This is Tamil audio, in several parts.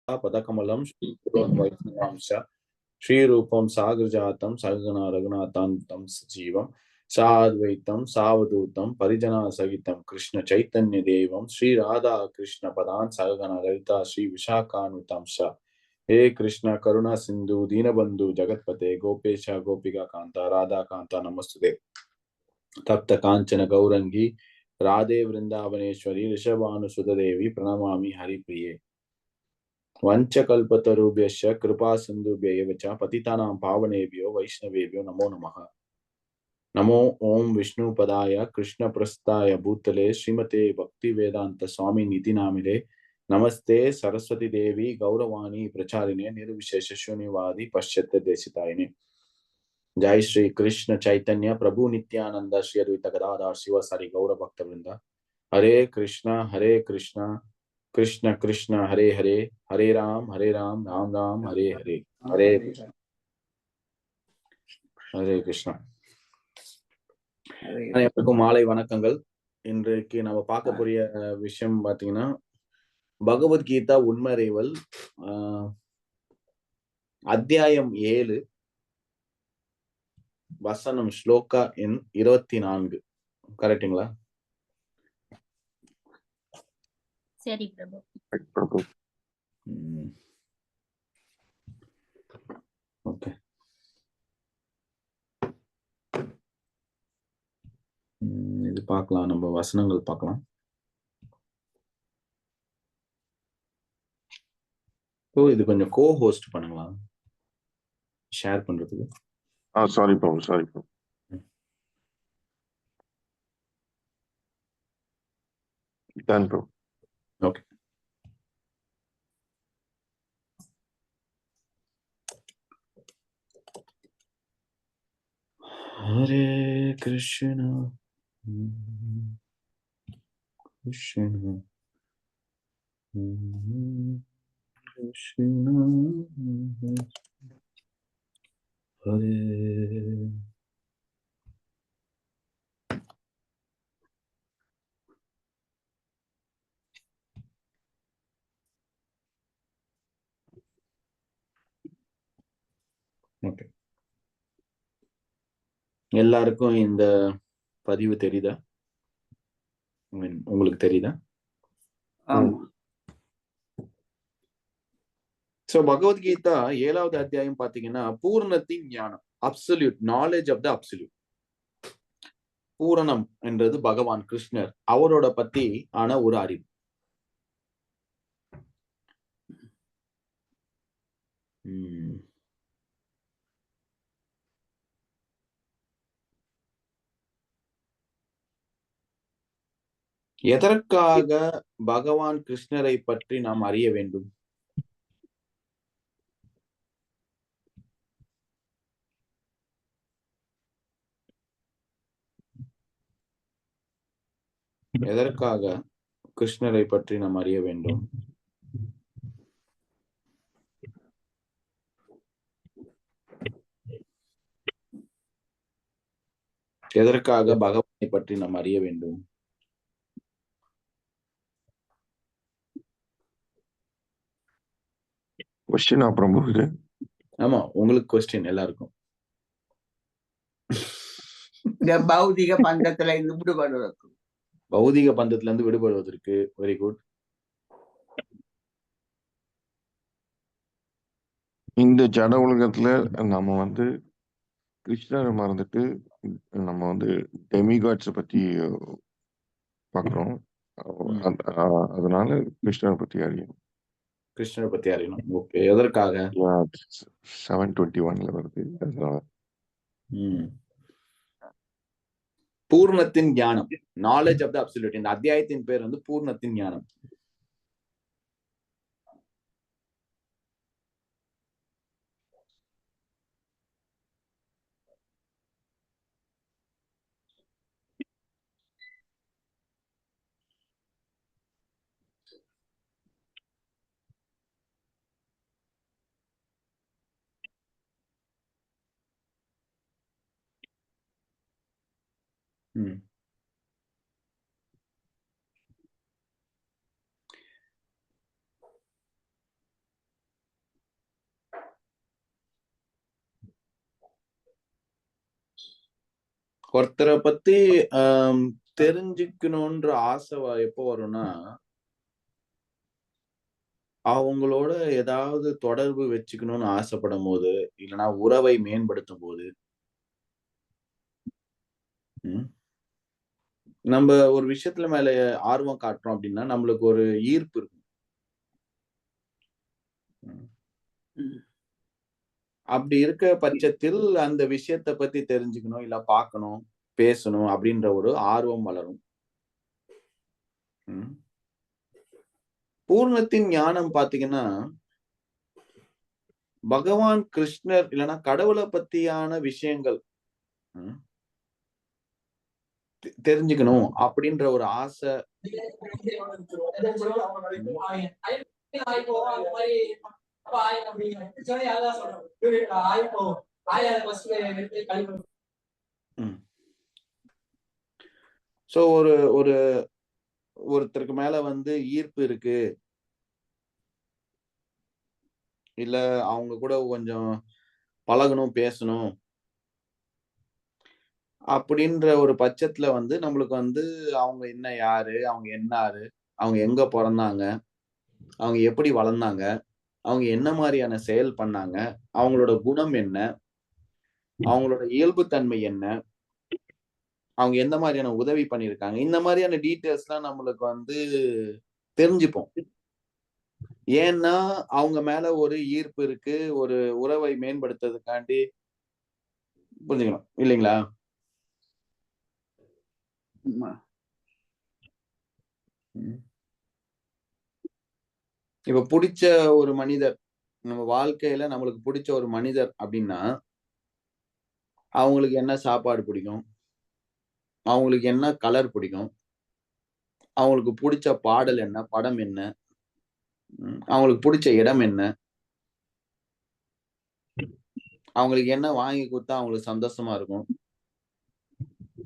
पदकमलं श्रीगुरोन् वैष्णवांश श्रीरूपं साग्रजातं सगना रघुनाथान्वितं सजीवं साद्वैतं सावधूतं परिजना सहितं कृष्ण चैतन्य देवं श्री राधा कृष्ण पदान् सगना ललिता श्री विशाखान्वितं श हे कृष्ण करुणा सिंधु दीनबंधु जगतपते गोपेश गोपिका कांता राधा कांता नमस्तुते तप्त कांचन गौरंगी राधे वृंदावनेश्वरी ऋषभानुसुत देवी प्रणमामि हरिप्रिये वंचकल्पतरुभ्यश्च कृपा सिन्धुभ्यैव च पतितानां पावनेभ्यो वैष्णवेभ्यो नमो नमः। नमो ओम विष्णुपदाय कृष्णप्रस्थाय भूतले श्रीमते भक्तिवेदांत स्वामी निधि नामिने नमस्ते सरस्वती देवी गौरवाणी प्रचारिणे निर्विशेष शून्यवादी पश्चात्य देशितायिने। जय श्री कृष्ण चैतन्य प्रभु नित्यानंद श्री अद्वैत गदाधर शिवसारि गौर भक्तवृंद हरे कृष्णा कृष्ण कृष्ण हरे हरे हरे राम राम राम हरे हरे हरे हरे कृष्णा அனைவருக்கும் மாலை வணக்கங்கள். இன்றைக்கு நம்ம பார்க்கக்கூடிய விஷயம் பாத்தீங்கன்னா பகவத்கீதா உண்மறிவல் அத்தியாயம் 7 வசனம் ஸ்லோகா எண் 24. கரெக்ட்டுங்களா? சரி பிரபு. ஓகே. இது பார்க்கலாம், நம்ம வசனங்கள் பார்க்கலாம். இது கொஞ்சம் கோ ஹோஸ்ட் பண்ணுங்களா, ஷேர் பண்றதுக்கு. Sorry bro. Done bro. Okay. Hare Krishna Krishna Krishna Hare. Okay, எல்லாருக்கும் இந்த பதிவு தெரியுதா? உங்களுக்கு தெரியுதா? சோ பகவத்கீதா 7வது அத்தியாயம் பாத்தீங்கன்னா பூர்ணத்தின் ஞானம், absolute knowledge of the absolute. பூரணம் என்றது பகவான் கிருஷ்ணர், அவரோட பத்தி ஆன ஒரு அறிவு. எதற்காக பகவான் கிருஷ்ணரை பற்றி நாம் அறிய வேண்டும்? எதற்காக கிருஷ்ணரை பற்றி நாம் அறிய வேண்டும்? எதற்காக பகவானை பற்றி நாம் அறிய வேண்டும்? क्वेश्चन பிரபு இது? ஆமா, உங்களுக்கு क्वेश्चन எல்லாருக்கும். இந்த பௌதிக பந்தத்துல இருந்து விடுபடுவதற்கு. பௌதிக பந்தத்துல இருந்து விடுபடுவதற்கு. Very good. இந்த ஜட உலகத்துல நம்ம கிருஷ்ணரை மறந்துட்டு நம்ம டெமிகாட்ஸை பத்தி பாக்குறோம். அதனால கிருஷ்ணரை பத்தி அறியணும். கிருஷ்ணரை பத்தி அறியணும். ஓகே, எதற்காக? 721ல வருது. பூர்ணத்தின் ஞானம், நாலேஜ் ஆஃப் த அப்சல்யூட். இந்த அத்தியாயத்தின் பேர் பூர்ணத்தின் ஞானம். ஒருத்தரை பத்தி தெரிஞ்சுக்கணும்ன்ற ஆசை எப்போ வரும்னா, அவங்களோட ஏதாவது தொடர்பு வச்சுக்கணும்னு ஆசைப்படும் போது, இல்லைன்னா உறவை மேம்படுத்தும் போது, நம்ம ஒரு விஷயத்துல மேல ஆர்வம் காட்டுறோம் அப்படின்னா நம்மளுக்கு ஒரு ஈர்ப்பு இருக்கும். அப்படி இருக்க பட்சத்தில் அந்த விஷயத்தை பத்தி தெரிஞ்சுக்கணும், இல்ல பார்க்கணும், பேசணும் அப்படின்ற ஒரு ஆர்வம் வளரும். பூர்ணத்தின் ஞானம் பாத்தீங்கன்னா, பகவான் கிருஷ்ணர் இல்லைன்னா கடவுளை பத்தியான விஷயங்கள் தெரிஞ்சுக்கணும் அப்படின்ற ஒரு ஆசை சோ ஒருத்தருக்கு மேல வந்து ஈர்ப்பு இருக்கு, இல்ல அவங்க கூட கொஞ்சம் பழகணும், பேசணும் அப்படின்ற ஒரு பட்சத்துல வந்து நம்மளுக்கு வந்து அவங்க என்ன யாரு, அவங்க என்னாரு, அவங்க எங்க பிறந்தாங்க, அவங்க எப்படி வளர்ந்தாங்க, அவங்க என்ன மாதிரியான செயல் பண்ணாங்க, அவங்களோட குணம் என்ன, அவங்களோட இயல்புத்தன்மை என்ன, அவங்க எந்த மாதிரியான உதவி பண்ணியிருக்காங்க, இந்த மாதிரியான டீட்டெயில்ஸ் எல்லாம் நம்மளுக்கு வந்து தெரிஞ்சுப்போம். ஏன்னா அவங்க மேல ஒரு ஈர்ப்பு இருக்கு, ஒரு உறவை மேம்படுத்துறதுக்காண்டி. புரிஞ்சுக்கணும் இல்லைங்களா? இப்ப பிடிச்ச ஒரு மனிதர், நம்ம வாழ்க்கையில நம்மளுக்கு பிடிச்ச ஒரு மனிதர் அப்படின்னா, அவங்களுக்கு என்ன சாப்பாடு பிடிக்கும், அவங்களுக்கு என்ன கலர் பிடிக்கும், அவங்களுக்கு பிடிச்ச பாடல் என்ன, படம் என்ன, அவங்களுக்கு பிடிச்ச இடம் என்ன, அவங்களுக்கு என்ன வாங்கி கொடுத்தா அவங்களுக்கு சந்தோஷமா இருக்கும்.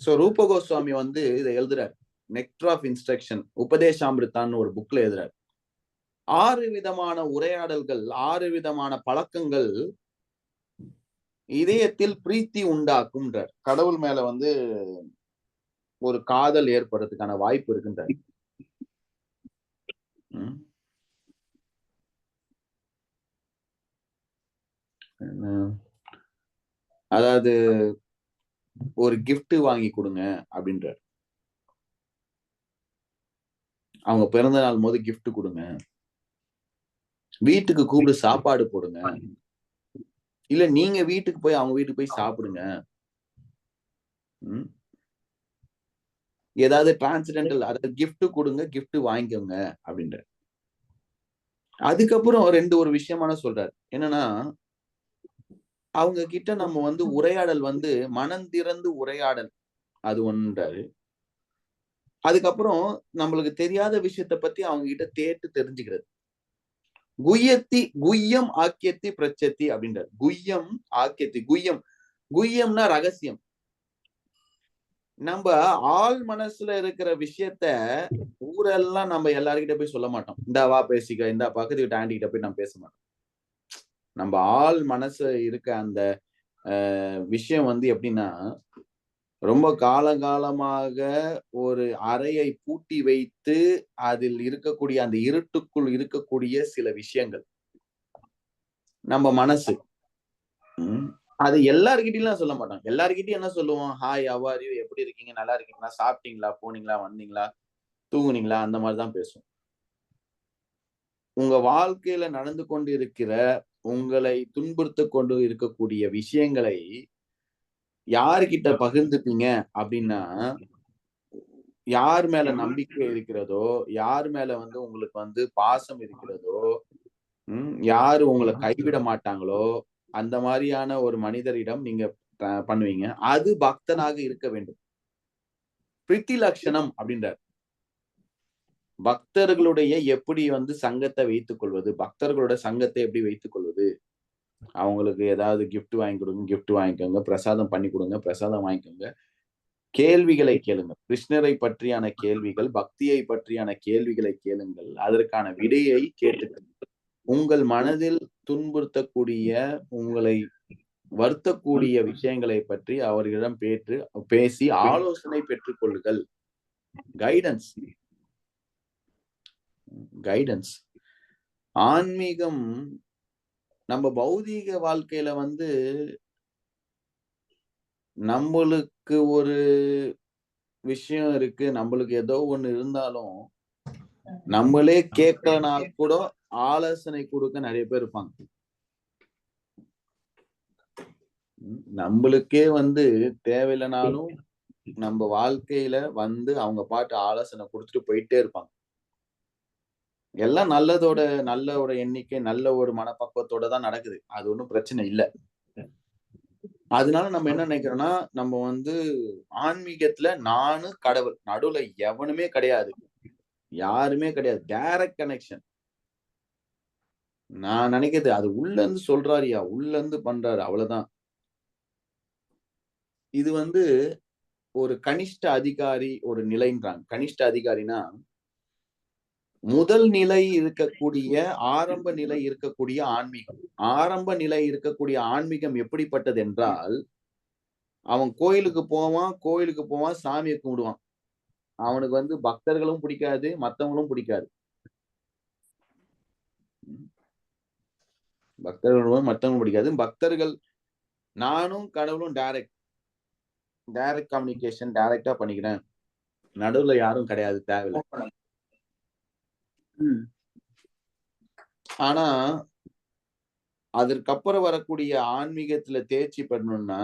சோ ரூப கோஸ்வாமி வந்து இதை எழுதுறாரு. நெக்டர் ஆஃப் இன்ஸ்ட்ரக்ஷன், உபதேசாமிருத்தான்னு ஒரு புக்ல எழுதுறாரு. 6 விதமான உரையாடல்கள், 6 விதமான பழக்கங்கள் இதயத்தில் பிரீத்தி உண்டாக்கும்ன்றார். கடவுள் மேல வந்து ஒரு காதல் ஏற்படுறதுக்கான வாய்ப்பு இருக்குன்றார். அதாவது ஒரு கிஃப்ட் வாங்கி கொடுங்க அப்படின்றார். அவங்க பிறந்த நாள் போது கிஃப்ட் கொடுங்க, வீட்டுக்கு கூப்பிடு சாப்பாடு போடுங்க, இல்ல நீங்க வீட்டுக்கு போய் அவங்க வீட்டுக்கு போய் சாப்பிடுங்க, ஏதாவது டிரான்சிடென்டல், அதாவது கிஃப்ட் கொடுங்க, கிஃப்ட் வாங்கிக்கோங்க அப்படின்ற. அதுக்கப்புறம் ஒரு விஷயமான சொல்றாரு என்னன்னா, அவங்க கிட்ட நம்ம வந்து உரையாடல் வந்து மனம் திறந்து உரையாடல், அது ஒன்றாரு. அதுக்கப்புறம் நம்மளுக்கு தெரியாத விஷயத்த பத்தி அவங்க கிட்ட கேட்டு தெரிஞ்சுக்கிறது. குய்யம் ஆக்கியத்தி பிரச்சத்தி அப்படின்றார். குய்யம் ஆக்கியத்தி, குய்யம்னா ரகசியம். நம்ம ஆள் மனசுல இருக்கிற விஷயத்த ஊரெல்லாம் நம்ம எல்லார்கிட்ட போய் சொல்ல மாட்டோம். இந்தா வா பேசிக்க, இந்த பக்கத்து வீட்டு ஆண்டி கிட்ட போய் நம்ம பேச மாட்டோம். நம்ம ஆள் மனசு இருக்க அந்த விஷயம் வந்து எப்படின்னா, ரொம்ப காலகாலமாக ஒரு அறையை பூட்டி வைத்து அதில் இருக்கக்கூடிய அந்த இருட்டுக்குள் இருக்கக்கூடிய சில விஷயங்கள் நம்ம மனசு. அது எல்லார்கிட்டயும் சொல்ல மாட்டோம். எல்லார்கிட்டயும் என்ன சொல்லுவோம், ஹாய் ஹவ் ஆர் யூ, எப்படி இருக்கீங்க, நல்லா இருக்கீங்களா, சாப்பிட்டீங்களா, போனீங்களா, வந்தீங்களா, தூங்குனீங்களா, அந்த மாதிரிதான் பேசுவோம். உங்க வாழ்க்கையில நடந்து கொண்டு இருக்கிற, உங்களை துன்புறுத்த கொண்டு இருக்கக்கூடிய விஷயங்களை யாருகிட்ட பகிர்ந்துப்பீங்க அப்படின்னா, யார் மேல நம்பிக்கை இருக்கிறதோ, யார் மேல வந்து உங்களுக்கு வந்து பாசம் இருக்கிறதோ, யாரு உங்களை கைவிட மாட்டாங்களோ, அந்த மாதிரியான ஒரு மனிதரிடம் நீங்க பண்ணுவீங்க. அது பக்தனாக இருக்க வேண்டும். பிரீத்தி லட்சணம் அப்படின்றார். பக்தர்களுடைய எப்படி வந்து சங்கத்தை வைத்துக் கொள்வது, பக்தர்களோட சங்கத்தை எப்படி வைத்துக் கொள்வது, அவங்களுக்கு ஏதாவது கிஃப்ட் வாங்கி கொடுங்க, கிஃப்ட் வாங்கிக்கோங்க, பிரசாதம் பண்ணி கொடுங்க, பிரசாதம் வாங்கிக்கோங்க, கேள்விகளை கேளுங்க. கிருஷ்ணரை பற்றியான கேள்விகள், பக்தியை பற்றியான கேள்விகளை கேளுங்கள், அதற்கான விடையை கேட்டுக்கொள்ளுங்கள். உங்கள் மனதில் துன்புறுத்தக்கூடிய, உங்களை வருத்தக்கூடிய விஷயங்களை பற்றி அவர்களிடம் பேசி ஆலோசனை பெற்றுக் கொள்ளுங்கள். கைடன்ஸ். ஆன்மீகம் நம்ம பௌதீக வாழ்க்கையில வந்து நம்மளுக்கு ஒரு விஷயம் இருக்கு, நம்மளுக்கு ஏதோ ஒண்ணு இருந்தாலும் நம்மளே கேட்கலனா கூட ஆலோசனை கொடுக்க நிறைய பேர் இருப்பாங்க. நம்மளுக்கே வந்து தேவையில்லைனாலும் நம்ம வாழ்க்கையில வந்து அவங்க பாட்டு ஆலோசனை கொடுத்துட்டு போயிட்டே இருப்பாங்க. எல்லாம் நல்ல ஒரு எண்ணிக்கை, நல்ல ஒரு மனப்பக்குவத்தோட தான் நடக்குது. அது ஒண்ணும் பிரச்சனை இல்ல. அதனால நம்ம என்ன நினைக்கிறோம்னா, நம்ம வந்து ஆன்மீகத்துல நானு கடவுள், நடுவுல எவனுமே கிடையாது, யாருமே கிடையாது, டைரக்ட் கனெக்ஷன். நான் நினைக்கிறது அது உள்ள இருந்து சொல்றாருயா, உள்ள இருந்து பண்றாரு, அவ்வளவுதான். இது வந்து ஒரு கனிஷ்ட அதிகாரி ஒரு நிலைன்றாங்க. கனிஷ்ட அதிகாரினா முதல் நிலை இருக்கக்கூடிய, ஆரம்ப நிலை இருக்கக்கூடிய ஆன்மீகம். ஆரம்ப நிலை இருக்கக்கூடிய ஆன்மீகம் எப்படிப்பட்டது என்றால், அவன் கோயிலுக்கு போவான், சாமியை கும்பிடுவான். அவனுக்கு வந்து பக்தர்களும் பிடிக்காது, மத்தவங்களும் பிடிக்காது. பக்தர்கள் நானும் கடவுளும் டைரக்ட் கம்யூனிகேஷன், டைரக்டா பண்ணிக்கிறேன், நடுவுல யாரும் கிடையாது, தேவையில்லை. ஆனா அதற்கப்புறம் வரக்கூடிய ஆன்மீகத்துல தேர்ச்சி பெறணும்னா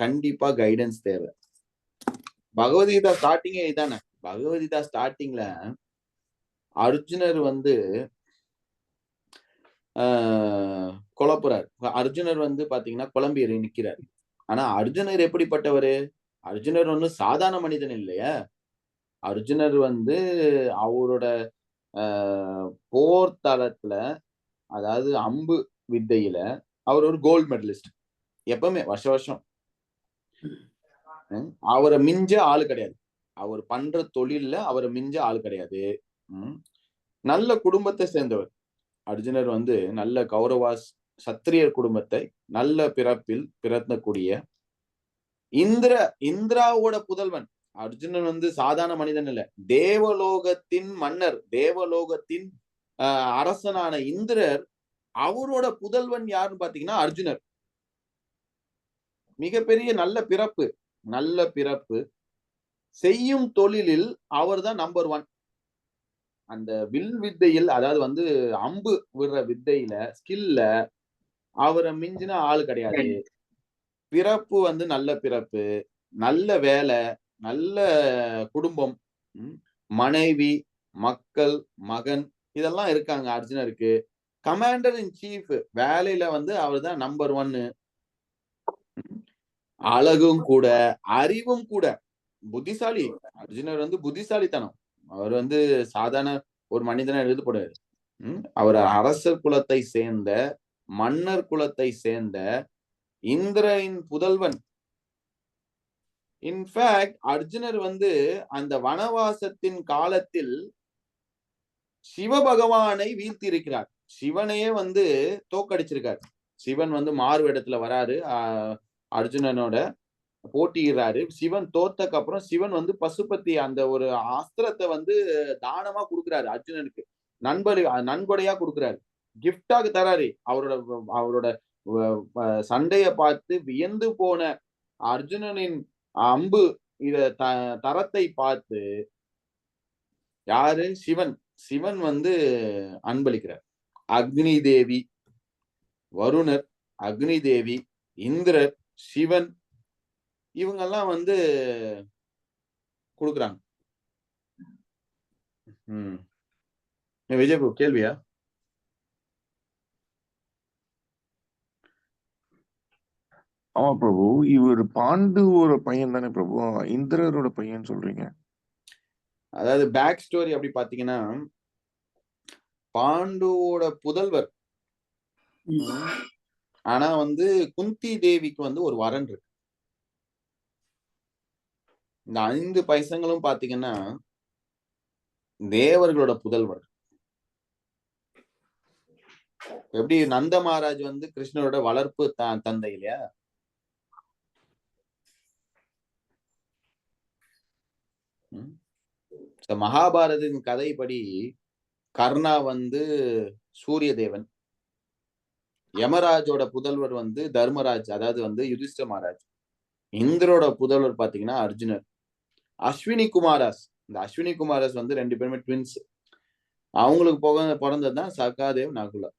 கண்டிப்பா கைடன்ஸ் தேவை. பகவத்கீதா ஸ்டார்டிங்கே இதானே. பகவத்கீதா ஸ்டார்டிங்ல அர்ஜுனர் வந்து குழப்புறாரு. அர்ஜுனர் வந்து பாத்தீங்கன்னா குழம்பி நிக்கிறார். ஆனா அர்ஜுனர் எப்படிப்பட்டவரு? அர்ஜுனர் ஒன்னும் சாதாரண மனிதன் இல்லையா. அர்ஜுனர் வந்து அவரோட போர் தளத்துல, அதாவது அம்பு வித்தையில அவர் ஒரு கோல்டு மெடலிஸ்ட். எப்பவுமே வருஷம் அவரை மிஞ்ச ஆளு கிடையாது. அவர் பண்ற தொழில்ல அவரை மிஞ்ச ஆளு கிடையாது. நல்ல குடும்பத்தை சேர்ந்தவர் அர்ஜுனர் வந்து. நல்ல கௌரவாஸ் சத்திரியர் குடும்பத்தை, நல்ல பிறப்பில் பிறந்தக்கூடிய இந்திராவோட புதல்வன். அர்ஜுனன் வந்து சாதாரண மனிதன் இல்ல, தேவலோகத்தின் மன்னர், தேவலோகத்தின் அரசனான இந்திரர், அவரோட புதல்வன் யாருன்னு பாத்தீங்கன்னா அர்ஜுனர். மிகப்பெரிய நல்ல பிறப்பு, செய்யும் தொழிலில் அவர் தான் நம்பர் 1. அந்த வில் வித்தையில், அதாவது வந்து அம்பு விடுற வித்தையில, ஸ்கில்ல அவரை மிஞ்சின ஆளு கிடையாது. பிறப்பு வந்து நல்ல பிறப்பு, நல்ல வேலை, நல்ல குடும்பம், மனைவி, மக்கள், மகன், இதெல்லாம் இருக்காங்க அர்ஜுனருக்கு. கமாண்டர் இன் சீஃப் வேலையில வந்து அவர் தான் நம்பர் 1. அழகும் கூட, அறிவும் கூட, புத்திசாலி. அர்ஜுனர் வந்து புத்திசாலித்தனம். அவர் வந்து சாதாரண ஒரு மனிதனா எழுதப்படுவார். அவர் அரசர் குலத்தை சேர்ந்த, மன்னர் குலத்தை சேர்ந்த இந்திரனின் புதல்வன். இன்ஃபேக்ட் அர்ஜுனர் வந்து அந்த வனவாசத்தின் காலத்தில் சிவபகவானை வீழ்த்தி இருக்கிறார். சிவனையே வந்து தோக்கடிச்சிருக்காரு. சிவன் வந்து மாறுவேடத்துல வராரு, அர்ஜுனனோட போட்டியிடுறாரு. சிவன் தோத்தக்கு அப்புறம் சிவன் வந்து பசுபதி அந்த ஒரு அஸ்திரத்தை வந்து தானமா கொடுக்கிறாரு அர்ஜுனனுக்கு. நன்கொடையா கொடுக்கிறாரு, கிஃப்டாக தராரு. அவரோட சண்டைய பார்த்து வியந்து போன அர்ஜுனனின் அம்பு தரத்தை பார்த்து யாரு? சிவன் வந்து அன்பளிக்கிறார். அக்னி தேவி, வருணர், அக்னி தேவி, இந்திரர், சிவன், இவங்கெல்லாம் வந்து கொடுக்குறாங்க. விஜய் பிரபு கேள்வியா? ஆமா பிரபு, இவர் பாண்டுவோட பையன் தானே பிரபு, இந்திரரோட பையன் சொல்றீங்க? அதாவது பேக் ஸ்டோரி அப்படி பாத்தீங்கன்னா, பாண்டுவோட புதல்வர். ஆனா வந்து குந்தி தேவிக்கு வந்து ஒரு வரன் இருக்கு. இந்த 5 பைசங்களும் பாத்தீங்கன்னா தேவர்களோட புதல்வர். எப்படி நந்த மகாராஜ் வந்து கிருஷ்ணரோட வளர்ப்பு தந்தை இல்லையா, மகாபாரதின் கதைப்படி கர்ணா வந்து சூரிய தேவன், யமராஜோட புதல்வர் வந்து தர்மராஜ், அதாவது வந்து யுதிஷ்ட மகாராஜ். இந்திரோட புதல்வர் பாத்தீங்கன்னா அர்ஜுனர். அஸ்வினி குமாராஸ், இந்த அஸ்வினி குமாராஸ் வந்து 2 பேருமே ட்வின்ஸ். அவங்களுக்கு பிறந்ததுதான் சகாதேவ், நகுலா.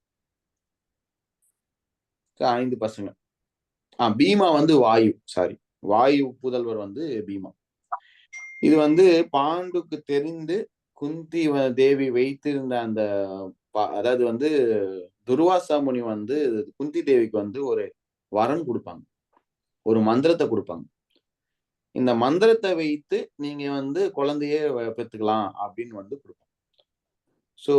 5 பசங்க. பீமா வந்து வாயு, சாரி, வாயு புதல்வர் வந்து பீமா. இது வந்து பாண்டுக்கு தெரிந்து குந்தி தேவி வைத்திருந்த அந்த அதாவது வந்து துர்வாசா முனி வந்து குந்தி தேவிக்கு வந்து ஒரு வரம் கொடுப்பாங்க, ஒரு மந்திரத்தை கொடுப்பாங்க. இந்த மந்திரத்தை வைத்து நீங்க வந்து குழந்தையே பெத்துக்கலாம் அப்படின்னு வந்து கொடுப்பாங்க. சோ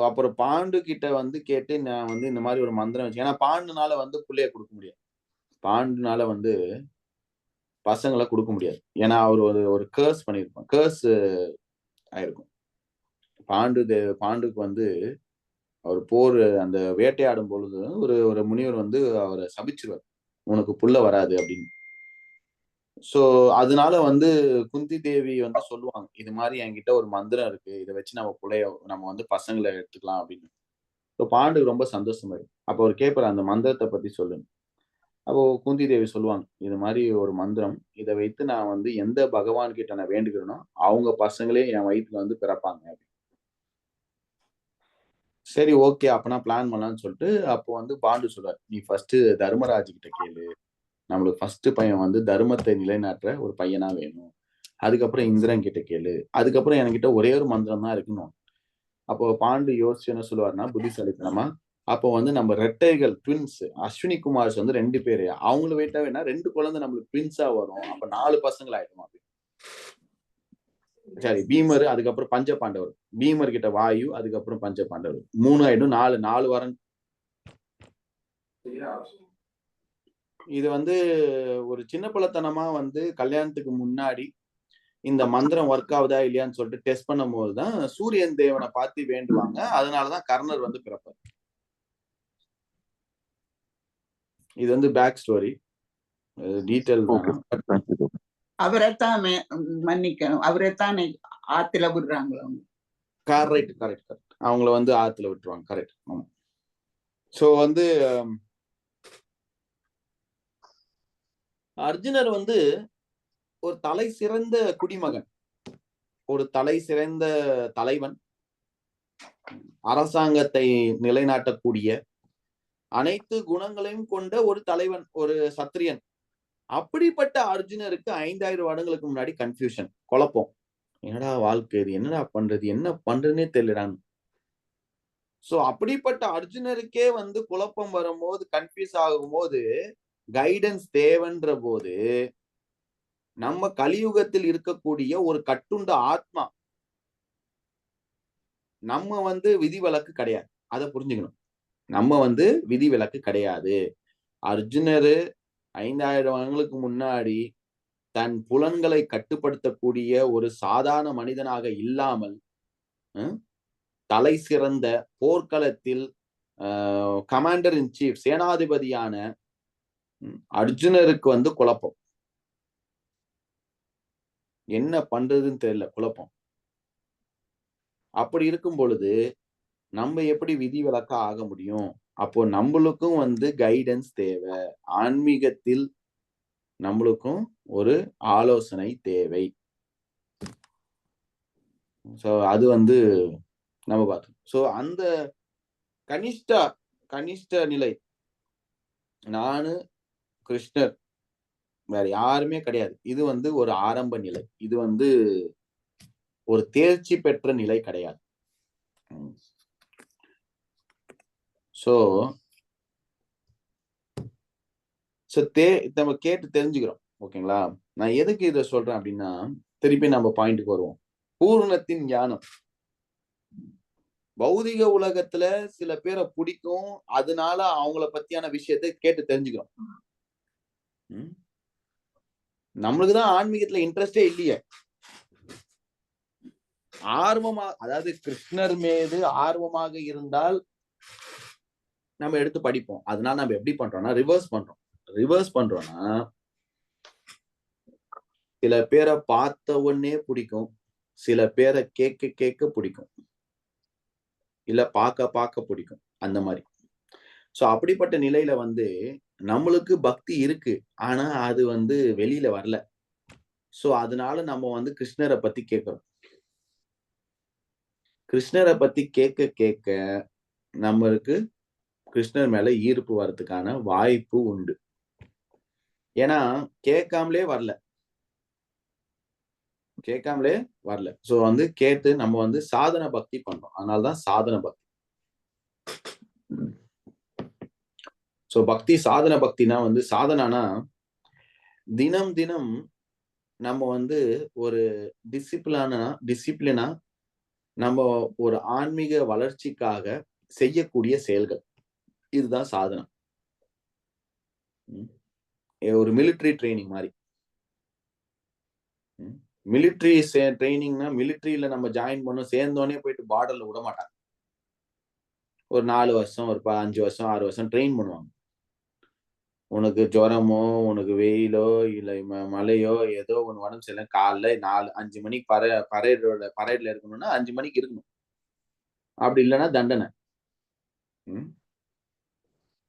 அப்புறம் பாண்டு கிட்ட வந்து கேட்டு நான் வந்து இந்த மாதிரி ஒரு மந்திரம் வச்சு, ஏன்னா பாண்டுனால வந்து பிள்ளைய கொடுக்க முடியாது, பாண்டுனால வந்து பசங்களை கொடுக்க முடியாது. ஏன்னா அவர் ஒரு கேர்ஸ் பண்ணிருப்பாங்க, கேர்ஸ் ஆயிருக்கும். பாண்டுக்கு வந்து அவர் போர் அந்த வேட்டையாடும் பொழுது ஒரு முனிவர் வந்து அவரை சபிச்சிருவார், உனக்கு புள்ள வராது அப்படின்னு. சோ அதனால வந்து குந்தி தேவி வந்து சொல்லுவாங்க, இது மாதிரி என்கிட்ட ஒரு மந்திரம் இருக்கு, இதை வச்சு நம்ம வந்து பசங்களை எடுத்துக்கலாம் அப்படின்னு. பாண்டுக்கு ரொம்ப சந்தோஷமாயிடும். அப்போ அவர் கேட்பாரு, அந்த மந்திரத்தை பத்தி சொல்லுங்க. அப்போ குந்தி தேவி சொல்லுவாங்க, இது மாதிரி ஒரு மந்திரம், இதை வைத்து நான் வந்து எந்த பகவான் கிட்ட நான் வேண்டுகிறேனோ அவங்க பசங்களே என் வயிற்றுல வந்து பிறப்பாங்க. சரி, ஓகே, அப்பனா பிளான் பண்ணலாம்னு சொல்லிட்டு அப்போ வந்து பாண்டு சொல்றாரு, நீ ஃபர்ஸ்ட் தர்மராஜ் கிட்ட கேளு, நம்மளுக்கு ஃபர்ஸ்ட் பையன் வந்து தர்மத்தை நிலைநாட்டுற ஒரு பையனா வேணும். அதுக்கப்புறம் இந்திரன் கிட்ட கேளு, அதுக்கப்புறம் என்கிட்ட ஒரே ஒரு மந்திரம் தான் இருக்கணும். அப்போ பாண்டு யோசிச்சு என்ன சொல்லுவாருன்னா, புத்திசாலித்தனமா, அப்போ வந்து நம்ம ரெட்டைகள் ட்வின்ஸ் அஸ்வினி குமார்ஸ் வந்து 2 பேரு, அவங்கள வெயிட்டா வேணா 2 குழந்தை நம்மளுக்கு ட்வின்ஸா வரும், அப்ப 4 பசங்கள் ஆயிடும் அப்படின்னு. சரி, பீமர், அதுக்கப்புறம் பஞ்ச பாண்டவர், பீமர் கிட்ட வாயு, அதுக்கப்புறம் பஞ்ச பாண்டவர், 3 ஆயிடும், 4 வரன். இது வந்து ஒரு சின்ன பழத்தனமா வந்து கல்யாணத்துக்கு முன்னாடி இந்த மந்திரம் ஒர்க் ஆகுதா இல்லையான்னு சொல்லிட்டு டெஸ்ட் பண்ணும் போதுதான் சூரியன் தேவனை பார்த்து வேண்டுவாங்க. அதனாலதான் கர்ணர் வந்து பிறப்பார். இது வந்து பேக் ஸ்டோரி, டீட்டெயில் வேணாம். அவரைத்தான் மன்னிக்கணும், அவரைத்தான் ஆத்துல விடுறாங்களோ. கரெக்ட், அவங்கள வந்து ஆத்துல விட்டுருவாங்க. கரெக்ட். சோ வந்து அர்ஜுனர் வந்து ஒரு தலை சிறந்த குடிமகன், ஒரு தலை சிறந்த தலைவன், அரசாங்கத்தை நிலைநாட்டக்கூடிய அனைத்து குணங்களையும் கொண்ட ஒரு தலைவன், ஒரு சத்திரியன். அப்படிப்பட்ட அர்ஜுனருக்கு 5000 வருடங்களுக்கு முன்னாடி கன்ஃபியூஷன், குழப்பம், என்னடா வாழ்க்கை இது, என்னடா பண்றது, என்ன பண்றதுன்னே தெரியலடான்னு. சோ அப்படிப்பட்ட அர்ஜுனருக்கே வந்து குழப்பம் வரும்போது, கன்ஃபியூஸ் ஆகும்போது, கைடன்ஸ் தேவைன்ற போது, நம்ம கலியுகத்தில் இருக்கக்கூடிய ஒரு கட்டுண்ட ஆத்மா, நம்ம வந்து விதிவிலக்கு கிடையாது, அதை புரிஞ்சுக்கணும். நம்ம வந்து விதிவிலக்கு கிடையாது. அர்ஜுனர் 5000 வருடங்களுக்கு முன்னாடி தன் புலன்களை கட்டுப்படுத்தக்கூடிய ஒரு சாதாரண மனிதனாக இல்லாமல் தலை சிறந்த போர்க்களத்தில் கமாண்டர் இன் சீஃப், சேனாதிபதியான அர்ஜுனருக்கு வந்து குழப்பம், என்ன பண்றதுன்னு தெரியல, குழப்பம். அப்படி இருக்கும் பொழுது நம்ம எப்படி விதிவிலக்கா ஆக முடியும்? அப்போ நம்மளுக்கும் வந்து கைடன்ஸ் தேவை, ஆன்மீகத்தில் நம்மளுக்கும் ஒரு ஆலோசனை தேவை. சோ அது வந்து நம்ம பார்த்தோம். சோ அந்த கனிஷ்ட நிலை, நானு கிருஷ்ணர், வேற யாருமே கிடையாது. இது வந்து ஒரு ஆரம்ப நிலை, இது வந்து ஒரு தேர்ச்சி பெற்ற நிலை கிடையாது. சோ நம்ம கேட்டு தெரிஞ்சுக்கிறோம். ஓகேங்களா? நான் எதுக்கு இதை சொல்றேன் அப்படின்னா, திருப்பி நம்ம பாயிண்ட்டுக்கு வருவோம். பூர்ணத்தின் ஞானம். பௌதிக உலகத்துல சில பேரை பிடிக்கும், அதனால அவங்கள பத்தியான விஷயத்தை கேட்டு தெரிஞ்சுக்கிறோம். நம்மளுக்குதான் ஆன்மீகத்துல இன்ட்ரெஸ்டே இல்லையே. ஆர்வமா, அதாவது கிருஷ்ணர் மீது ஆர்வமாக இருந்தால் நம்ம எடுத்து படிப்போம். அதனால நம்ம எப்படி பண்றோம்னா ரிவர்ஸ் பண்றோம்னா, சில பேரை பார்த்த உடனே பிடிக்கும், சில பேரை கேட்க கேட்க பிடிக்கும், இல்ல பார்க்க பிடிக்கும், அந்த மாதிரி. சோ அப்படிப்பட்ட நிலையில வந்து நம்மளுக்கு பக்தி இருக்கு, ஆனா அது வந்து வெளியில வரல. சோ அதனால நம்ம வந்து கிருஷ்ணரை பத்தி கேட்கிறோம். கிருஷ்ணரை பத்தி கேட்க கேட்க நம்மளுக்கு கிருஷ்ணர் மேல ஈர்ப்பு வர்றதுக்கான வாய்ப்பு உண்டு. ஏன்னா கேட்காமலே வரல, சோ வந்து கேட்டு நம்ம வந்து சாதன பக்தி பண்றோம். அதனாலதான் சாதன பக்தி. சோ பக்தி சாதன பக்தினா வந்து சாதனானா தினம் தினம் நம்ம வந்து ஒரு டிசிப்ளினா நம்ம ஒரு ஆன்மீக வளர்ச்சிக்காக செய்யக்கூடிய செயல்கள், இதுதான் சாதனம். ஒரு மிலிட்டரி ட்ரைனிங் மாதிரி. மிலிட்டரி ட்ரைனிங்னா மிலிட்டரியில நம்ம ஜாயின் பண்ணோம், சேர்ந்தோடனே போயிட்டு பார்டர்ல விட மாட்டாங்க. ஒரு 4 வருஷம், ஒரு 5 வருஷம், 6 வருஷம் ட்ரெயின் பண்ணுவாங்க. உனக்கு ஜுரமோ, உனக்கு வெயிலோ, இல்ல மழையோ, ஏதோ ஒண்ணு உடம்பு சரியில்லை, காலைல 5 மணிக்கு பரேட்ல இருக்கணும்னா 5 மணிக்கு இருக்கணும். அப்படி இல்லைன்னா தண்டனை.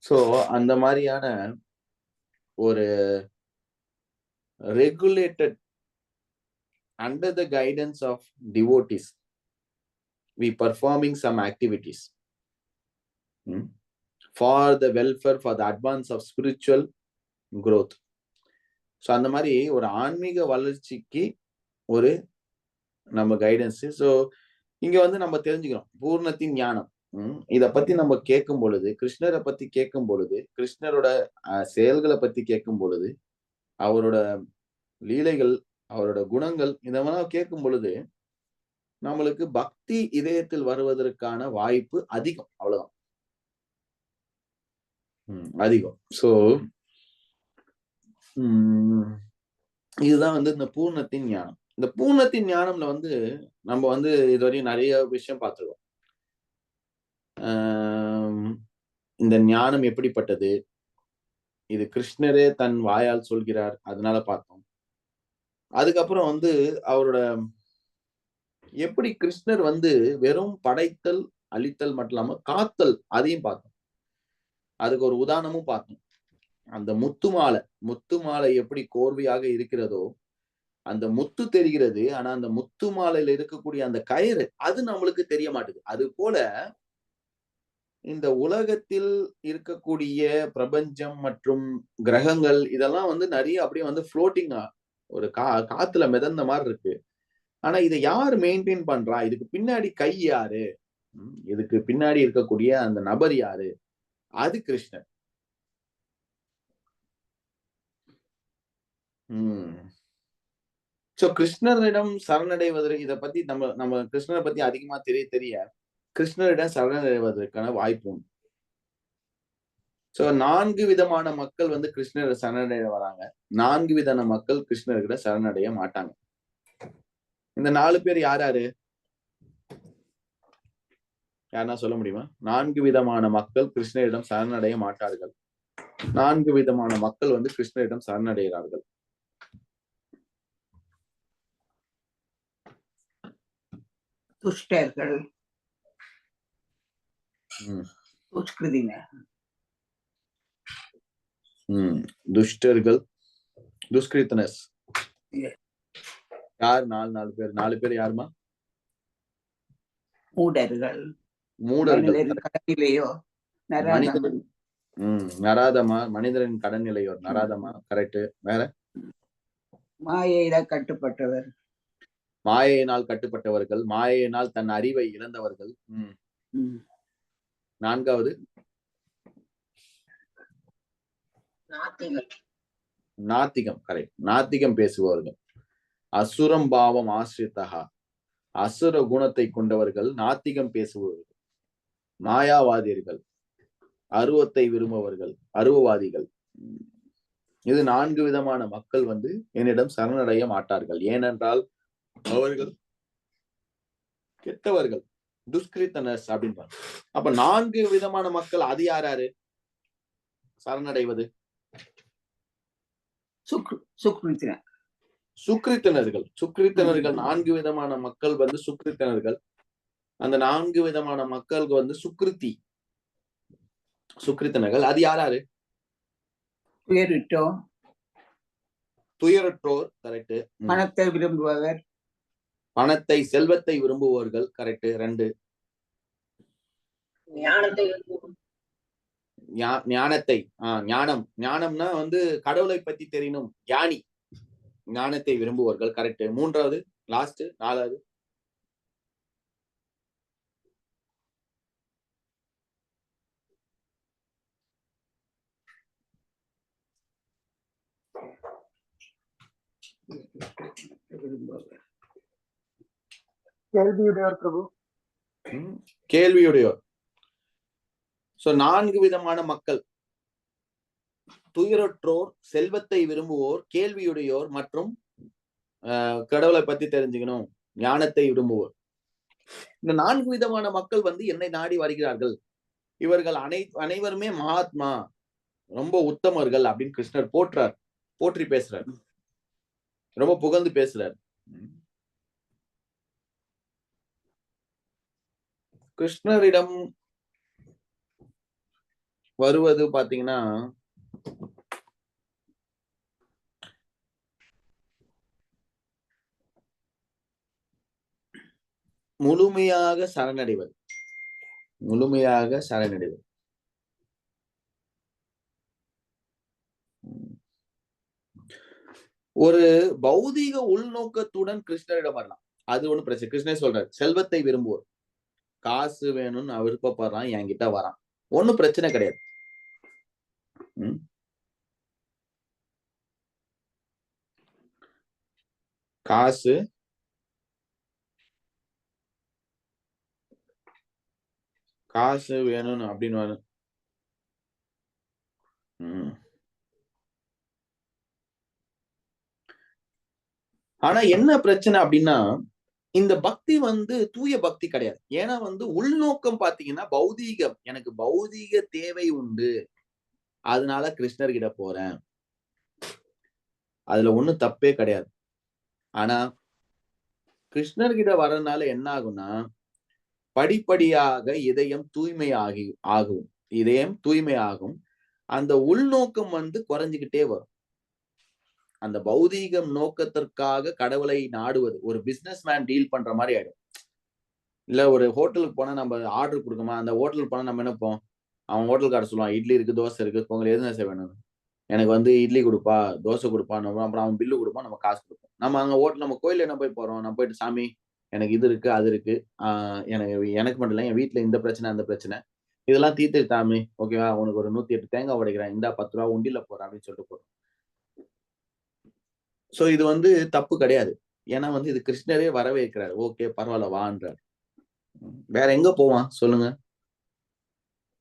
சோ அந்த மாதிரியான ஒரு regulated under the guidance of devotees, we performing some activities for the welfare, for the advance of spiritual growth. So அந்த மாதிரி ஒரு ஆன்மீக வளர்ச்சிக்கு ஒரு நம்ம கைடன்ஸ். சோ இங்க வந்து நம்ம தெரிஞ்சுக்கிறோம் பூர்ணத்தின் ஞானம். இத பத்தி நம்ம கேட்கும் பொழுது, கிருஷ்ணரை பத்தி கேட்கும் பொழுது, கிருஷ்ணரோட செயல்களை பத்தி கேட்கும் பொழுது, அவரோட லீலைகள், அவரோட குணங்கள், இதெல்லாம் கேட்கும் பொழுது நம்மளுக்கு பக்தி இதயத்தில் வருவதற்கான வாய்ப்பு அதிகம். அவ்வளவுதான், அதிகம். சோ இதுதான் வந்து இந்த பூர்ணத்தின் ஞானம். இந்த பூர்ணத்தின் ஞானம்ல வந்து நம்ம வந்து இதுவரையும் நிறைய விஷயம் பார்த்திருக்கோம். இந்த ஞானம் எப்படிப்பட்டது, இது கிருஷ்ணரே தன் வாயால் சொல்கிறார், அதனால பார்த்தோம். அதுக்கப்புறம் வந்து அவரோட எப்படி கிருஷ்ணர் வந்து வெறும் படைத்தல் அழித்தல் மட்டும் இல்லாம காத்தல், அதையும் பார்த்தோம். அதுக்கு ஒரு உதாரணமும் பார்த்தோம். அந்த முத்து மாலை எப்படி கோர்வையாக இருக்கிறதோ, அந்த முத்து தெரிகிறது, ஆனா அந்த முத்து மாலையில இருக்கக்கூடிய அந்த கயிறு அது நம்மளுக்கு தெரிய மாட்டுது. அது போல இந்த உலகத்தில் இருக்கக்கூடிய பிரபஞ்சம் மற்றும் கிரகங்கள் இதெல்லாம் வந்து நிறைய அப்படியே வந்து ஃப்ளோட்டிங்கா ஒரு காத்துல மிதந்த மாதிரி இருக்கு. ஆனா இதை யார் மெயின்டைன் பண்றா, இதுக்கு பின்னாடி கை யாரு, இதுக்கு பின்னாடி இருக்கக்கூடிய அந்த நபர் யாரு, அது கிருஷ்ணர். சோ கிருஷ்ணரிடம் சரணடைவதற்கு, இதை பத்தி நம்ம கிருஷ்ணரை பத்தி அதிகமா தெரிய கிருஷ்ணரிடம் சரணடைவதற்கான வாய்ப்பு உண்டு. சோ 4 விதமான மக்கள் வந்து கிருஷ்ணரை சரணடைய வராங்க, 4 விதமான மக்கள் கிருஷ்ணர்கிட்ட சரணடைய மாட்டாங்க. இந்த 4 பேர் யாரு யாருன்னா சொல்ல முடியுமா? 4 விதமான மக்கள் கிருஷ்ணரிடம் சரணடைய மாட்டார்கள், 4 விதமான மக்கள் வந்து கிருஷ்ணரிடம் சரணடைகிறார்கள். துஷ்டர்கள், துஷ்டர்கள், துஷ்கிருத்தனஸ். யார் 4 பேர்? 4 பேர் யாருமா? மூடர்கள், கடனிலையோ நராதமா, மனிதரின் கடனிலையோர் நராதமா, கரெக்ட். வேற மாயையினால் கட்டுப்பட்டவர், மாயையினால் கட்டுப்பட்டவர்கள், மாயையினால் தன் அறிவை இழந்தவர்கள். 4வது நாத்திகம், கரெக்ட். நாத்திகம் பேசுபவர்கள். அசுரம் பாவம் ஆசிரித்தகா, அசுர குணத்தை கொண்டவர்கள் நாத்திகம் பேசுபவர்கள். மாயாவாதியர்கள், அருவத்தை விரும்புபவர்கள், அருவவாதிகள். இது 4 விதமான மக்கள் வந்து என்னிடம் சரணடைய மாட்டார்கள், ஏனென்றால் அவர்கள் கெட்டவர்கள், துஷ்கிருத்தனஸ் அப்படின்பாங்க. அப்ப 4 விதமான மக்கள் அது யாரு சரணடைவது? சுக்ரித்தனர்கள். சுக்ரித்தனர்கள் 4 விதமான மக்கள் வந்து சுக்ரித்தனர்கள். அந்த 4 விதமான மக்களுக்கு வந்து சுக்ரித்தனர்கள். அது யாரு? துயரிட்டோர், துயரற்றோர். கரெக்ட். பணத்தை விரும்புபவர், பணத்தை செல்வத்தை விரும்புவோர்கள். கரெக்ட். 2. ஞானத்தை ஞானம்னா வந்து கடவுளை பத்தி தெரியணும், ஞானி. ஞானத்தை விரும்புவோர்கள். கரெக்ட். 3வது லாஸ்ட் 4வது கேள்வியுடையோர் பிரபு. கேள்வியுடையோர். சோ 4 விதமான மக்கள்: துயரற்றோர், செல்வத்தை விரும்புவோர், கேள்வியுடையோர் மற்றும் கடவுளை பத்தி தெரிஞ்சுக்கணும், ஞானத்தை விரும்புவோர். இந்த 4 விதமான மக்கள் வந்து என்னை நாடி வருகிறார்கள். இவர்கள் அனைவருமே மகாத்மா, ரொம்ப உத்தமர்கள் அப்படின்னு கிருஷ்ணர் போற்றி பேசுறார், ரொம்ப புகழ்ந்து பேசுறார். கிருஷ்ணரிடம் வருவது பாத்தீங்கன்னா முழுமையாக சரணடைவது. ஒரு பௌதீக உள்நோக்கத்துடன் கிருஷ்ணரிடம் வரலாம், அது ஒண்ணு பிரச்சனை. கிருஷ்ணர் சொல்றாரு, செல்வத்தை விரும்புவோர், காசு வேணும்னு விருப்பப்படுறான், என்கிட்ட வரான், ஒண்ணும் பிரச்சனை கிடையாது. காசு வேணும்னு அப்படின்னு ஆனா என்ன பிரச்சனை அப்படின்னா, இந்த பக்தி வந்து தூய பக்தி கிடையாது. ஏன்னா வந்து உள்நோக்கம் பாத்தீங்கன்னா பௌதீகம், எனக்கு பௌதீக தேவை உண்டு, அதனால கிருஷ்ணர்கிட்ட போறேன், அதுல ஒண்ணும் தப்பே கிடையாது. ஆனா கிருஷ்ணர்கிட்ட வர்றதுனால என்ன ஆகும்னா, படிப்படியாக இதயம் தூய்மையாகும். அந்த உள்நோக்கம் வந்து குறைஞ்சுக்கிட்டே வரும். அந்த பௌதீகம் நோக்கத்திற்காக கடவுளை நாடுவது ஒரு பிசினஸ் மேன் டீல் பண்ற மாதிரி ஆயிடும். இல்ல ஒரு ஹோட்டலுக்கு போனா நம்ம ஆர்டர் கொடுக்கமா, அந்த ஹோட்டலுக்கு போனா நம்ம என்ன போம், அவன் ஹோட்டல்கார சொல்லுவான், இட்லி இருக்கு, தோசை இருக்கு, பொங்கல் எதுவும் வேணும், எனக்கு வந்து இட்லி கொடுப்பா, தோசை கொடுப்பான், அப்புறம் அவன் பில்லு கொடுப்பான், நம்ம காசு கொடுப்போம். நம்ம அங்க ஹோட்டல், நம்ம கோயில் என்ன போய் போறோம், நம்ம போயிட்டு சாமி எனக்கு இது இருக்கு அது இருக்கு, எனக்கு மட்டும் இல்ல, என் வீட்டுல இந்த பிரச்சனை அந்த பிரச்சனை, இதெல்லாம் தீர்த்து தாமி, ஓகேவா, உனக்கு ஒரு 108 தேங்காய் உடைக்கிறேன், இந்த 10 ரூபா உண்டில போறேன் அப்படின்னு சொல்லிட்டு போறோம். சோ இது வந்து தப்பு கிடையாது. ஏன்னா வந்து இது கிருஷ்ணரே வரவேற்கிறார், ஓகே பரவாயில்ல வான்றார். வேற எங்க போவான் சொல்லுங்க?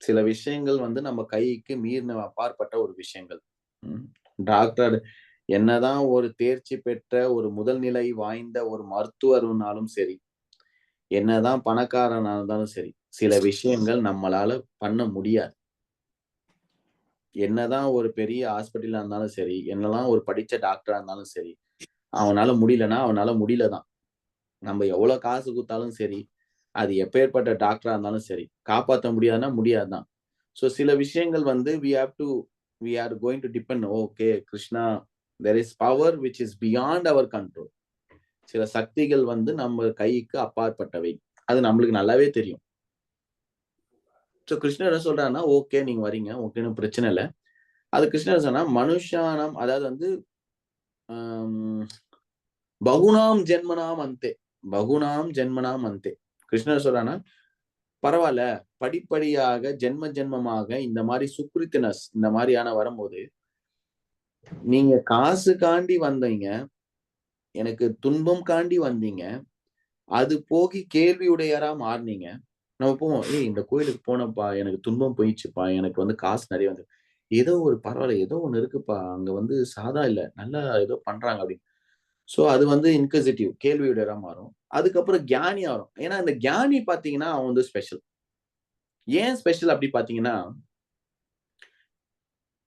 சில விஷயங்கள் வந்து நம்ம கைக்கு மீறின அப்பாற்பட்ட ஒரு விஷயங்கள். டாக்டர் என்னதான் ஒரு தேர்ச்சி பெற்ற ஒரு முதல் நிலை வாய்ந்த ஒரு மருத்துவர்னாலும் சரி, என்னதான் பணக்காரனா இருந்தாலும் சரி, சில விஷயங்கள் நம்மளால பண்ண முடியாது. என்னதான் ஒரு பெரிய ஹாஸ்பிட்டலா இருந்தாலும் சரி, என்னதான் ஒரு படிச்ச டாக்டரா இருந்தாலும் சரி, அவனால முடியலன்னா அவனால முடியலதான். நம்ம எவ்வளவு காசு கொடுத்தாலும் சரி, அது எப்பேற்பட்ட டாக்டரா இருந்தாலும் சரி, காப்பாற்ற முடியாதுன்னா முடியாதுதான். சோ சில விஷயங்கள் வந்து we are going to depend, okay Krishna, there is power which is beyond our control. சில சக்திகள் வந்து நம்ம கைக்கு அப்பாற்பட்டவை, அது நம்மளுக்கு நல்லாவே தெரியும். சோ கிருஷ்ணர் என்ன சொல்றாருன்னா, ஓகே நீங்க வரீங்க, ஓகேன்னு பிரச்சனை இல்லை. அது கிருஷ்ணர் சொன்னா மனுஷானம், அதாவது வந்து பகுனாம் ஜென்மனாம் அந்தே. கிருஷ்ணர் சொல்றான்னா பரவாயில்ல, படிப்படியாக ஜென்மமாக இந்த மாதிரி சுக்ரித்தனஸ் இந்த மாதிரியான வரும்போது, நீங்க காசு காண்டி வந்தீங்க, எனக்கு துன்பம் காண்டி வந்தீங்க, அது போகி கேள்வியுடையரா மாறினீங்க. நம்ம போவோம், இந்த கோயிலுக்கு போனப்பா, எனக்கு துன்பம் போயிடுச்சுப்பா, எனக்கு வந்து காசு நிறைய வந்து, ஏதோ ஒரு பரவாயில்ல, ஏதோ ஒண்ணு இருக்குப்பா, அங்க வந்து சாதா இல்ல, நல்லா ஏதோ பண்றாங்க அப்படின்னு. சோ அது வந்து இன்குசிட்டிவ், கேள்வியுடையரா மாறும். அதுக்கப்புறம் ஞானி ஆகும். ஏன்னா இந்த ஞானி பாத்தீங்கன்னா அவன் வந்து ஸ்பெஷல். ஏன் ஸ்பெஷல் அப்படி பாத்தீங்கன்னா,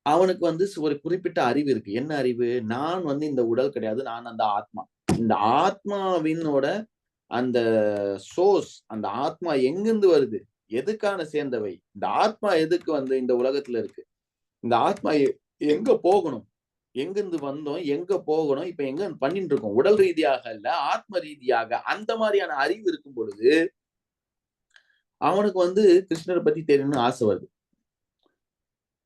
அவனுக்கு வந்து ஒரு குறிப்பிட்ட அறிவு இருக்கு. என்ன அறிவு? நான் வந்து இந்த உடல் கிடையாது, நான் அந்த ஆத்மா. இந்த ஆத்மாவினோட அந்த சோர்ஸ், அந்த ஆத்மா எங்கிருந்து வருது, எதுக்கான சேர்ந்தவை, இந்த ஆத்மா எதுக்கு வந்து இந்த உலகத்துல இருக்கு, இந்த ஆத்மா எங்க போகணும், எங்கிருந்து வந்தோம், எங்க போகணும், இப்ப எங்க பண்ணிட்டு இருக்கோம், உடல் ரீதியாக இல்ல ஆத்ம ரீதியாக, அந்த மாதிரியான அறிவு இருக்கும் பொழுது அவனுக்கு வந்து கிருஷ்ணரை பத்தி தெரியணும்னு ஆசை வருது.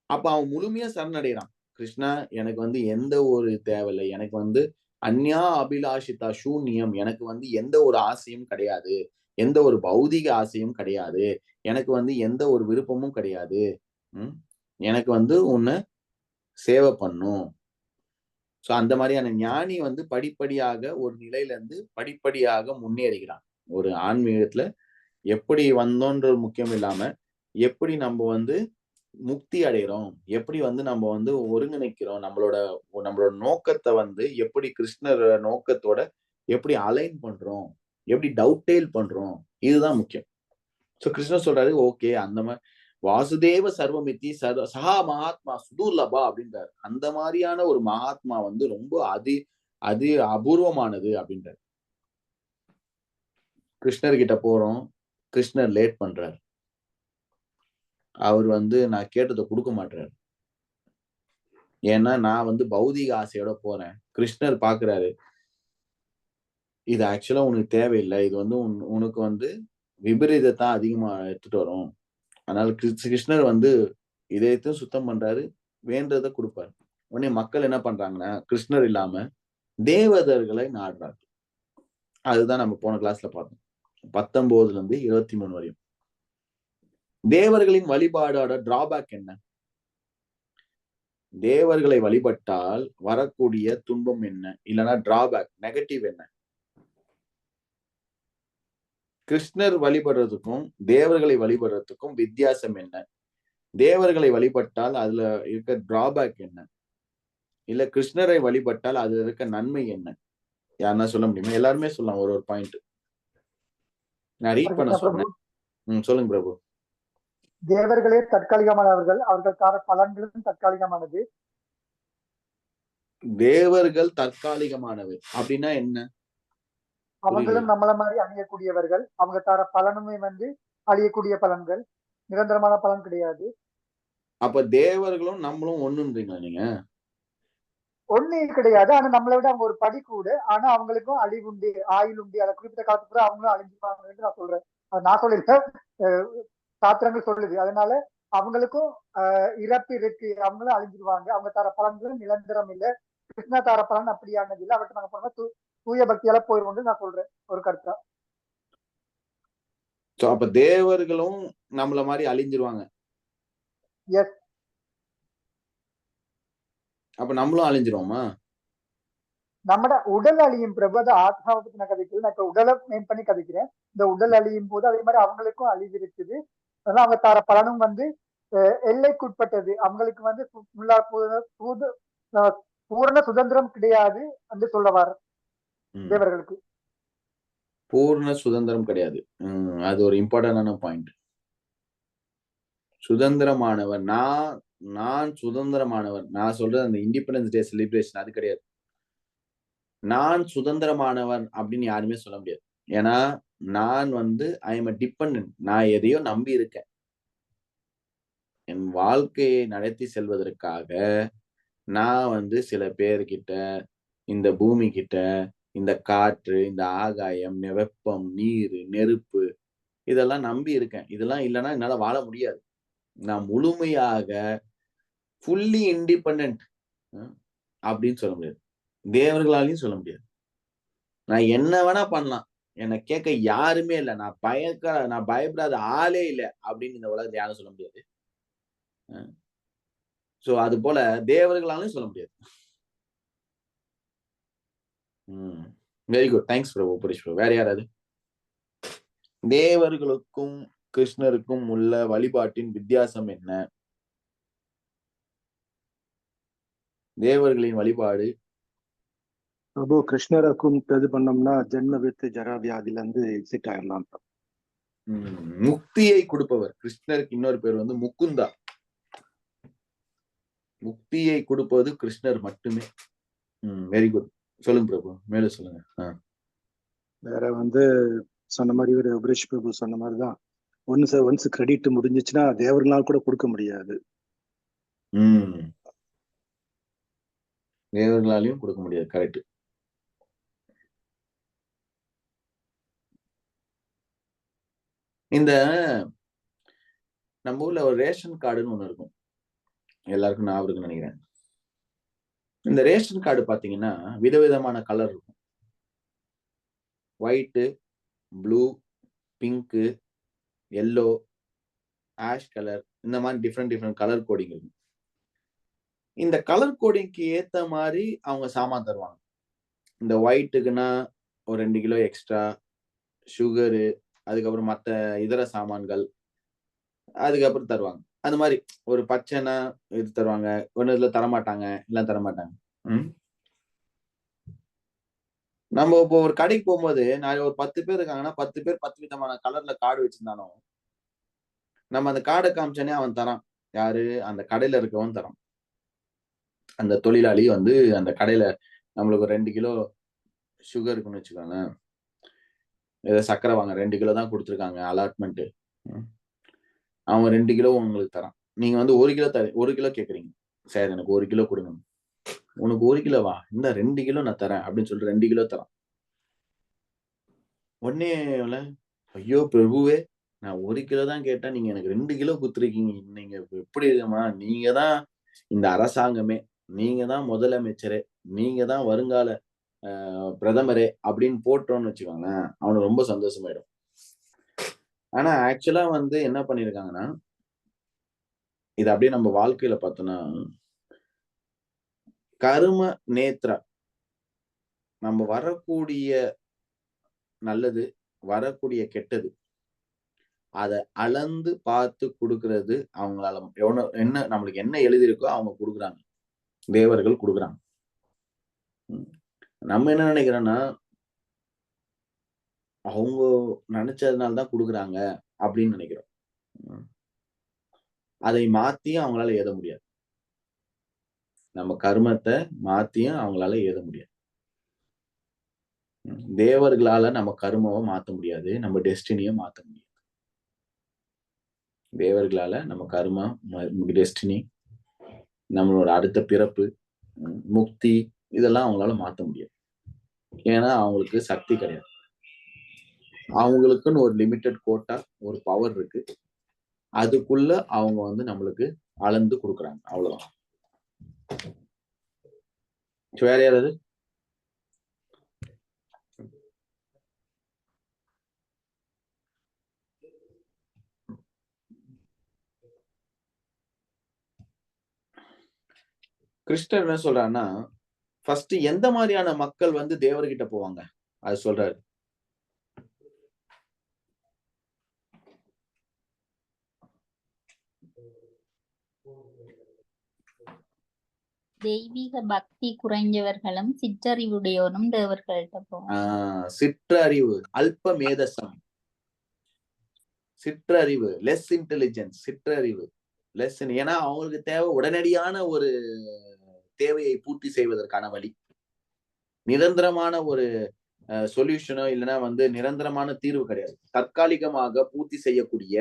அப்ப அவன் முழுமையா சரணடைகிறான். கிருஷ்ணா, எனக்கு வந்து எந்த ஒரு தேவையில்லை, எனக்கு வந்து அந்யா அபிலாஷிதா சூன்யம், எனக்கு வந்து எந்த ஒரு ஆசையும் கிடையாது, எந்த ஒரு பௌதிக ஆசையும் கிடையாது, எனக்கு வந்து எந்த ஒரு விருப்பமும் கிடையாது. எனக்கு வந்து உன்னை சேவை பண்ணும். சோ அந்த மாதிரியான ஞானி வந்து படிப்படியாக ஒரு நிலையில இருந்து படிப்படியாக முன்னேறுகிறான். ஒரு ஆன்மீகத்துல எப்படி வந்தோன்றது முக்கியம் இல்லாம, எப்படி நம்ம வந்து முக்தி அடைகிறோம், எப்படி வந்து நம்ம வந்து ஒருங்கிணைக்கிறோம், நம்மளோட நோக்கத்தை வந்து எப்படி கிருஷ்ணர் நோக்கத்தோட எப்படி அலைன் பண்றோம், எப்படி டவுட்டேல் பண்றோம், இதுதான் முக்கியம். சோ கிருஷ்ணர் சொல்றாரு, ஓகே, அந்த மாதிரி வாசுதேவ சர்வமித்தி சஹா மகாத்மா சுதுர்லபா அப்படின்றாரு. அந்த மாதிரியான ஒரு மகாத்மா வந்து ரொம்ப அது அபூர்வமானது அப்படின்றாரு. கிருஷ்ணர் கிட்ட போறோம், கிருஷ்ணர் லேட் பண்றாரு. அவர் வந்து நான் கேட்டதை கொடுக்க மாட்டாரு. ஏன்னா நான் வந்து பௌதிக ஆசையோட போறேன். கிருஷ்ணர் பாக்குறாரு, இது ஆக்சுவலா உனக்கு தேவையில்லை, இது வந்து உனக்கு வந்து விபரீதத்தான் அதிகமா எடுத்துட்டு வரும். அதனால கிருஷ்ணர் வந்து இதயத்தையும் சுத்தம் பண்றாரு, வேண்டதை கொடுப்பாரு. உடனே மக்கள் என்ன பண்றாங்கன்னா, கிருஷ்ணர் இல்லாம தேவதர்களை நாடுறாரு. அதுதான் நம்ம போன கிளாஸ்ல பார்த்தோம். 19 இருந்து 23 வரையும். தேவர்களின் வழிபாடோட டிராபேக் என்ன? தேவர்களை வழிபட்டால் வரக்கூடிய துன்பம் என்ன, இல்லைன்னா டிராபேக் நெகட்டிவ் என்ன? கிருஷ்ணர் வழிபடுறதுக்கும் தேவர்களை வழிபடுறதுக்கும் வித்தியாசம் என்ன? தேவர்களை வழிபட்டால் அதுல இருக்க டிராபேக் என்ன, இல்ல கிருஷ்ணரை வழிபட்டால் அதுல இருக்க நன்மை என்ன? யாருன்னா சொல்ல முடியுமா? எல்லாருமே சொல்லலாம் ஒரு பாயிண்ட். நான் ரீட் பண்ண சொன்னேன். சொல்லுங்க பிரபு. தேவர்களே தற்காலிகமானவர்கள், அவர்களுக்கான பலன்களும் தற்காலிகமானது. தேவர்கள் தற்காலிகமானவை அப்படின்னா என்ன? அவங்களும் நம்மள மாதிரி அழியக்கூடியவர்கள், அவங்க தர பலனுமே வந்து அழியக்கூடிய பலன்கள், நிரந்தரமான பலன் கிடையாது. அப்ப தேவர்களும் நம்மளும் ஒண்ணுன்றீங்களா நீங்க? ஒண்ணு கிடையாது. ஆனா நம்மளை விட அவங்க ஒரு படி கூட. ஆனா அவங்களுக்கும் அழிவு உண்டு, ஆயுள் உண்டு. அதை குறிப்பிட்ட காலத்துக்கு அவங்களும் அழிஞ்சுப்பாங்கன்னு நான் சொல்றேன். அது நான் சொல்லிருக்கேன், சாத்திரங்கள் சொல்லுது. அதனால அவங்களுக்கும் இறப்பு இருக்கு, அவங்களும் அழிஞ்சிருவாங்க. அவங்க தர பலன்களும் நிரந்தரம் இல்லை. கிருஷ்ணா தார பலன் அப்படியானது இல்லை. அவர்கிட்ட நாங்க போனோம்னா தூய பக்தியால போயிருவோம்னு நான் சொல்றேன் ஒரு கருத்தா. அப்ப தேவர்களும் நம்மள மாதிரி அழிஞ்சிருவாங்க. எஸ். அப்ப நம்மளும் அழிஞ்சிருவோமா? நம்மட உடல் அழியும் பிரபு. அது ஆத்மாவை பத்தி நான் கதைக்கிறேன். நான் இப்ப உடலை மேம் பண்ணி கதைக்கிறேன். இந்த உடல் அழியும் போது அதே மாதிரி அவங்களுக்கும் அழிவு இருக்குது. அதனால அவங்க தர பலனும் வந்து எல்லைக்குட்பட்டது. அவங்களுக்கு வந்து பூரண சுதந்திரம் கிடையாது என்று சொல்லவார். தேவர்களுக்கு பூர்ண சுதந்திரம் கிடையாது. அது ஒரு இம்பார்ட்டன்டான பாயிண்ட். சுதந்திரமானவர், நான் சுதந்திரமானவர். நான் சொல்றது அந்த இண்டிபெண்டன்ஸ் டே செலிப்ரேஷன் அது கிடையாது. நான் சுதந்திரமானவன் அப்படின்னு யாருமே சொல்ல முடியாது. ஏன்னா நான் வந்து ஐ எம் டிபெண்டன்ட். நான் எதையோ நம்பி இருக்கேன். என் வாழ்க்கையை நடத்தி செல்வதற்காக நான் வந்து சில பேர்கிட்ட, இந்த பூமி கிட்ட, இந்த காற்று, இந்த ஆகாயம், வெப்பம், நீர், நெருப்பு, இதெல்லாம் நம்பி இருக்கேன். இதெல்லாம் இல்லைன்னா என்னால வாழ முடியாது. நான் முழுமையாக ஃபுல்லி இண்டிபெண்டன்ட் அப்படின்னு சொல்ல முடியாது. தேவர்களாலையும் சொல்ல முடியாது. நான் என்ன வேணா பண்ணலாம், என்னை கேட்க யாருமே இல்லை, நான் பயப்படாத ஆளே இல்லை அப்படின்னு இந்த உலகத்தை யாரும் சொல்ல முடியாது. சோ அது போல தேவர்களாலும் சொல்ல முடியாது. வெரி குட், தேங்க்ஸ் பிரபு, புரிஷ் பிரபு. வேற யாராவது? தேவர்களுக்கும் கிருஷ்ணருக்கும் உள்ள வழிபாட்டின் வித்தியாசம் என்ன? தேவர்களின் வழிபாடு பிரபு கிருஷ்ணருக்கும் இது பண்ணோம்னா ஜென்ம வித்து ஜரா வியாதில இருந்து எக்ஸிட் ஆயிடலாம். முக்தியை கொடுப்பவர். கிருஷ்ணருக்கு இன்னொரு பேர் வந்து முக்குந்தா. முக்தியை கொடுப்பது கிருஷ்ணர் மட்டுமே. Very good. சொல்லுங்க பிரபு, மேல சொல்லுங்க. வேற வந்து சொன்ன மாதிரி ஒரு அபரேஷ் பிரபு சொன்ன மாதிரிதான், ஒன்ஸ் கிரெடிட் முடிஞ்சிச்சுன்னா தேவர்களால் கூட கொடுக்க முடியாது. தேவர்களாலையும் கொடுக்க முடியாது. கரெக்ட். இந்த நம்ம ஊர்ல ஒரு ரேஷன் கார்டுன்னு ஒண்ணு இருக்கும், எல்லாருக்கும் ஞாபகம் இருக்குன்னு நினைக்கிறேன். இந்த ரேஷன் கார்டு பாத்தீங்கன்னா விதவிதமான கலர் இருக்கும். White, blue, pink, yellow, ash colour, இந்த மாதிரி டிஃப்ரெண்ட் கலர் கோடிங் இருக்கும். இந்த கலர் கோடிங்க்கு ஏத்த மாதிரி அவங்க சாமான் தருவாங்க. இந்த ஒயிட்டுக்குன்னா ஒரு 2 கிலோ எக்ஸ்ட்ரா சுகரு, அதுக்கப்புறம் மற்ற இதர சாமான்கள் அதுக்கப்புறம் தருவாங்க. அந்த மாதிரி ஒரு பச்சைனா இது தருவாங்க, ஒன்னு இதுல தரமாட்டாங்க, எல்லாம் தரமாட்டாங்க. நம்ம இப்போ ஒரு கடைக்கு போகும்போது நான் ஒரு 10 பேர் இருக்காங்கன்னா 10 பேர் 10 விதமான கலர்ல கார்டு வச்சிருந்தாலும் நம்ம அந்த கார்டை காமிச்சோன்னே அவன் தரான். யாரு? அந்த கடையில இருக்கவன் தரான். அந்த தொழிலாளி வந்து அந்த கடையில நம்மளுக்கு ஒரு 2 கிலோ சுகர் இருக்குன்னு வச்சுக்கோங்க, ஏதோ சர்க்கரை வாங்க 2 கிலோ தான் கொடுத்துருக்காங்க அலாட்மெண்ட், அவன் 2 கிலோ உங்களுக்கு தரான். நீங்க வந்து 1 கிலோ 1 கிலோ கேக்குறீங்க, சரி எனக்கு 1 கிலோ கொடுங்க. உனக்கு 1 கிலோவா, இந்த 2 கிலோ நான் தரேன் அப்படின்னு சொல்லிட்டு 2 கிலோ தரான். உடனே ஐயோ பிரபுவே, நான் 1 கிலோ தான் கேட்டேன், நீங்க எனக்கு 2 கிலோ குடுத்துருக்கீங்க, நீங்க எப்படி இருக்கமா, நீங்க தான் இந்த அரசாங்கமே, நீங்க தான் முதலமைச்சரே, நீங்க தான் வருங்கால பிரதமரே அப்படின்னு போட்டோம்னு வச்சுக்கோங்க, அவனுக்கு ரொம்ப சந்தோஷமாயிடும். ஆனா ஆக்சுவலா வந்து என்ன பண்ணிருக்காங்கன்னா, இது அப்படியே நம்ம வாழ்க்கையில பார்த்தோம்னா, கர்ம நேத்ரா, நம்ம வரக்கூடிய நல்லது வரக்கூடிய கெட்டது அதை அளந்து பார்த்து கொடுக்கறது அவங்களால என்ன நம்மளுக்கு என்ன எழுதியிருக்கோ அவங்க கொடுக்குறாங்க, தேவர்கள் கொடுக்குறாங்க. நம்ம என்ன நினைக்கிறோம்னா அவங்க நினைச்சதுனாலதான் கொடுக்குறாங்க அப்படின்னு நினைக்கிறோம். அதை மாத்தியும் அவங்களால ஏத முடியாது. நம்ம கர்மத்தை மாத்தியும் அவங்களால ஏத முடியாது. தேவர்களால நம்ம கர்மாவை மாத்த முடியாது, நம்ம டெஸ்டினியை மாத்த முடியாது. தேவர்களால நம்ம கர்மா, டெஸ்டினி, நம்மளோட அடுத்த பிறப்பு, முக்தி, இதெல்லாம் அவங்களால மாத்த முடியாது. ஏன்னா அவங்களுக்கு சக்தி கிடையாது. அவங்களுக்குன்னு ஒரு லிமிட்டட் கோட்டா, ஒரு பவர் இருக்கு, அதுக்குள்ள அவங்க வந்து நம்மளுக்கு அளந்து கொடுக்குறாங்க, அவ்வளவுதான். வேற யாராவது? கிருஷ்ணர் என்ன சொல்றாருன்னா, ஃபர்ஸ்ட் எந்த மாதிரியான மக்கள் வந்து தேவர்கிட்ட போவாங்க அது சொல்றாரு. தெய்வீக பக்தி குறைஞ்சவர்களும் சிற்றறிவுடையோரும் தேவர்கள்ட்ட போவாங்க. சிற்றறிவு, அல்ப மேதசம், சிற்றறிவு, லெஸ் இன்டெலிஜென்ஸ், சிற்றறிவு லெஸ். ஏன்னா அவங்களுக்கு தேவை உடனடியான ஒரு தேவையை பூர்த்தி செய்வதற்கான வழி, நிரந்தரமான ஒரு சொல்யூஷனோ இல்லைன்னா வந்து நிரந்தரமான தீர்வு கிடையாது. தற்காலிகமாக பூர்த்தி செய்யக்கூடிய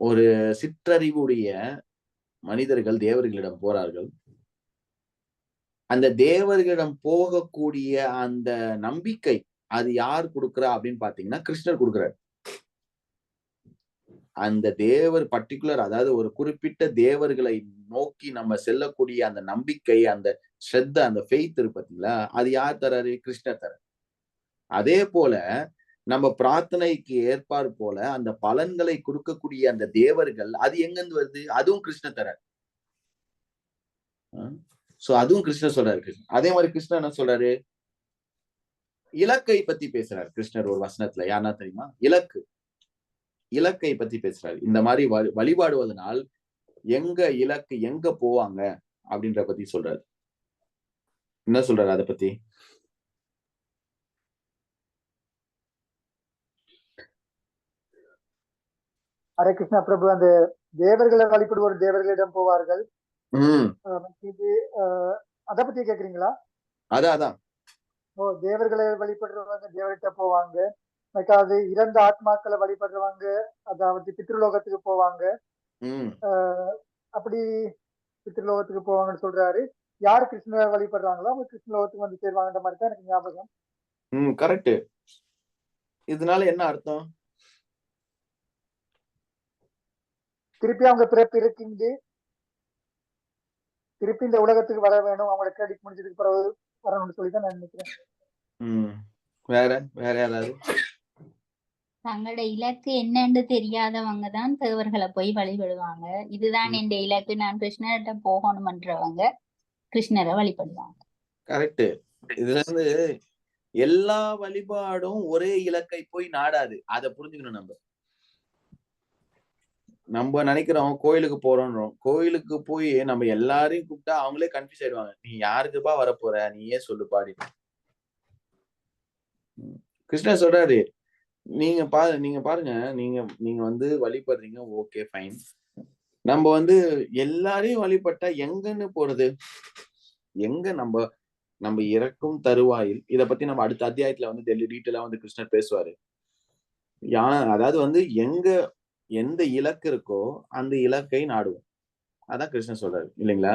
ஒரு சிற்றறிவுடைய மனிதர்கள் தேவர்களிடம் போறார்கள். அந்த தேவர்களிடம் போகக்கூடிய அந்த நம்பிக்கை அது யார் கொடுக்குறா அப்படின்னு பாத்தீங்கன்னா கிருஷ்ணர் கொடுக்குறாரு. அந்த தேவர் பர்டிகுலர், அதாவது ஒரு குறிப்பிட்ட தேவர்களை நோக்கி நம்ம செல்லக்கூடிய அந்த நம்பிக்கை, அந்த ஸ்ரத்த, அந்த ஃபெய்த் இருக்கு பாத்தீங்களா, அது யார் தராரு? கிருஷ்ணர் தராரு. அதே போல நம்ம பிரார்த்தனைக்கு ஏற்பாடு போல அந்த பலன்களை கொடுக்கக்கூடிய அந்த தேவர்கள் அது எங்கிருந்து வருது? அதுவும் கிருஷ்ணர் தராரு. சோ அதுவும் கிருஷ்ணர் சொல்றாரு. அதே மாதிரி கிருஷ்ணர் என்ன சொல்றாரு? இலக்கை பத்தி பேசுறாரு கிருஷ்ணர் ஒரு வசனத்துல. யாருன்னா தெரியுமா? இலக்கை பத்தி பேசுறாரு. இந்த மாதிரி வழிபாடுவதனால் எங்க இலக்கு, எங்க போவாங்க அப்படின்ற பத்தி சொல்றாரு. என்ன சொல்றாரு அதை பத்தி? ஹரே கிருஷ்ணா பிரபு. அந்த தேவர்களை வழிபடுவோர் தேவர்களிடம் போவார்கள். இது அதை பத்தி கேக்குறீங்களா? அதான் தேவர்களை வழிபடுறவங்க தேவர்கிட்ட போவாங்க. அது இறந்த ஆத்மாக்களை வழிபடுறவங்க அதாவது பித்ருலோகத்துக்கு போவாங்க. அப்படி பித்ருலோகத்துக்கு போவாங்கன்னு சொல்றாரு. யாரு கிருஷ்ணரை வழிபடுறாங்களோ அவங்க கிருஷ்ணலோகத்துக்கு வந்து சேருவாங்கன்ற மாதிரி தான் எனக்கு ஞாபகம். கரெக்ட். இதனால என்ன அர்த்தம்? திருப்பி அவங்க பிறப்பு இருக்குங்க, திருப்பி இந்த உலகத்துக்கு வர வேணும், அவங்களோட கிரெடிட் முடிஞ்சதுக்கு பிறகு வரணும்னு சொல்லி தான் நான் நினைக்கிறேன். வேற யாராவது? தங்களோட இலக்கு என்னன்னு தெரியாதவங்க தான் தேவர்களை போய் வழிபடுவாங்க. இதுதான் என் இலக்கு, நான் கிருஷ்ணர்கிட்ட போகணும்ன்றவங்க கிருஷ்ணரை வழிபடுவாங்க. கரெக்ட். இதுல இருந்து எல்லா வழிபாடும் ஒரே இலக்கை போய் நாடாது. அதை புரிஞ்சுக்கணும். நம்ம நினைக்கிறோம் கோயிலுக்கு போறோம்ன்றோம். கோயிலுக்கு போய் நம்ம எல்லாரையும் கூப்பிட்டா அவங்களே கன்ஃபியூஸ் ஆயிடுவாங்க. நீ யாருக்குப்பா வரப்போற, நீ ஏன் சொல்லு பாடி. கிருஷ்ணர் சொல்றாரு, நீங்க பாருங்க, நீங்க வந்து வழிபடுறீங்க, ஓகே ஃபைன். நம்ம வந்து எல்லாரையும் வழிபட்டா எங்கன்னு போறது? எங்க நம்ம இறக்கும் தருவாயில், இத பத்தி நம்ம அடுத்த அத்தியாயத்துல வந்து டீட்டெயிலா வந்து கிருஷ்ணர் பேசுவாரு. அதாவது வந்து எந்த இலக்கு இருக்கோ அந்த இலக்கை நாடுவோம். அதான் கிருஷ்ணன் சொல்றாரு இல்லைங்களா?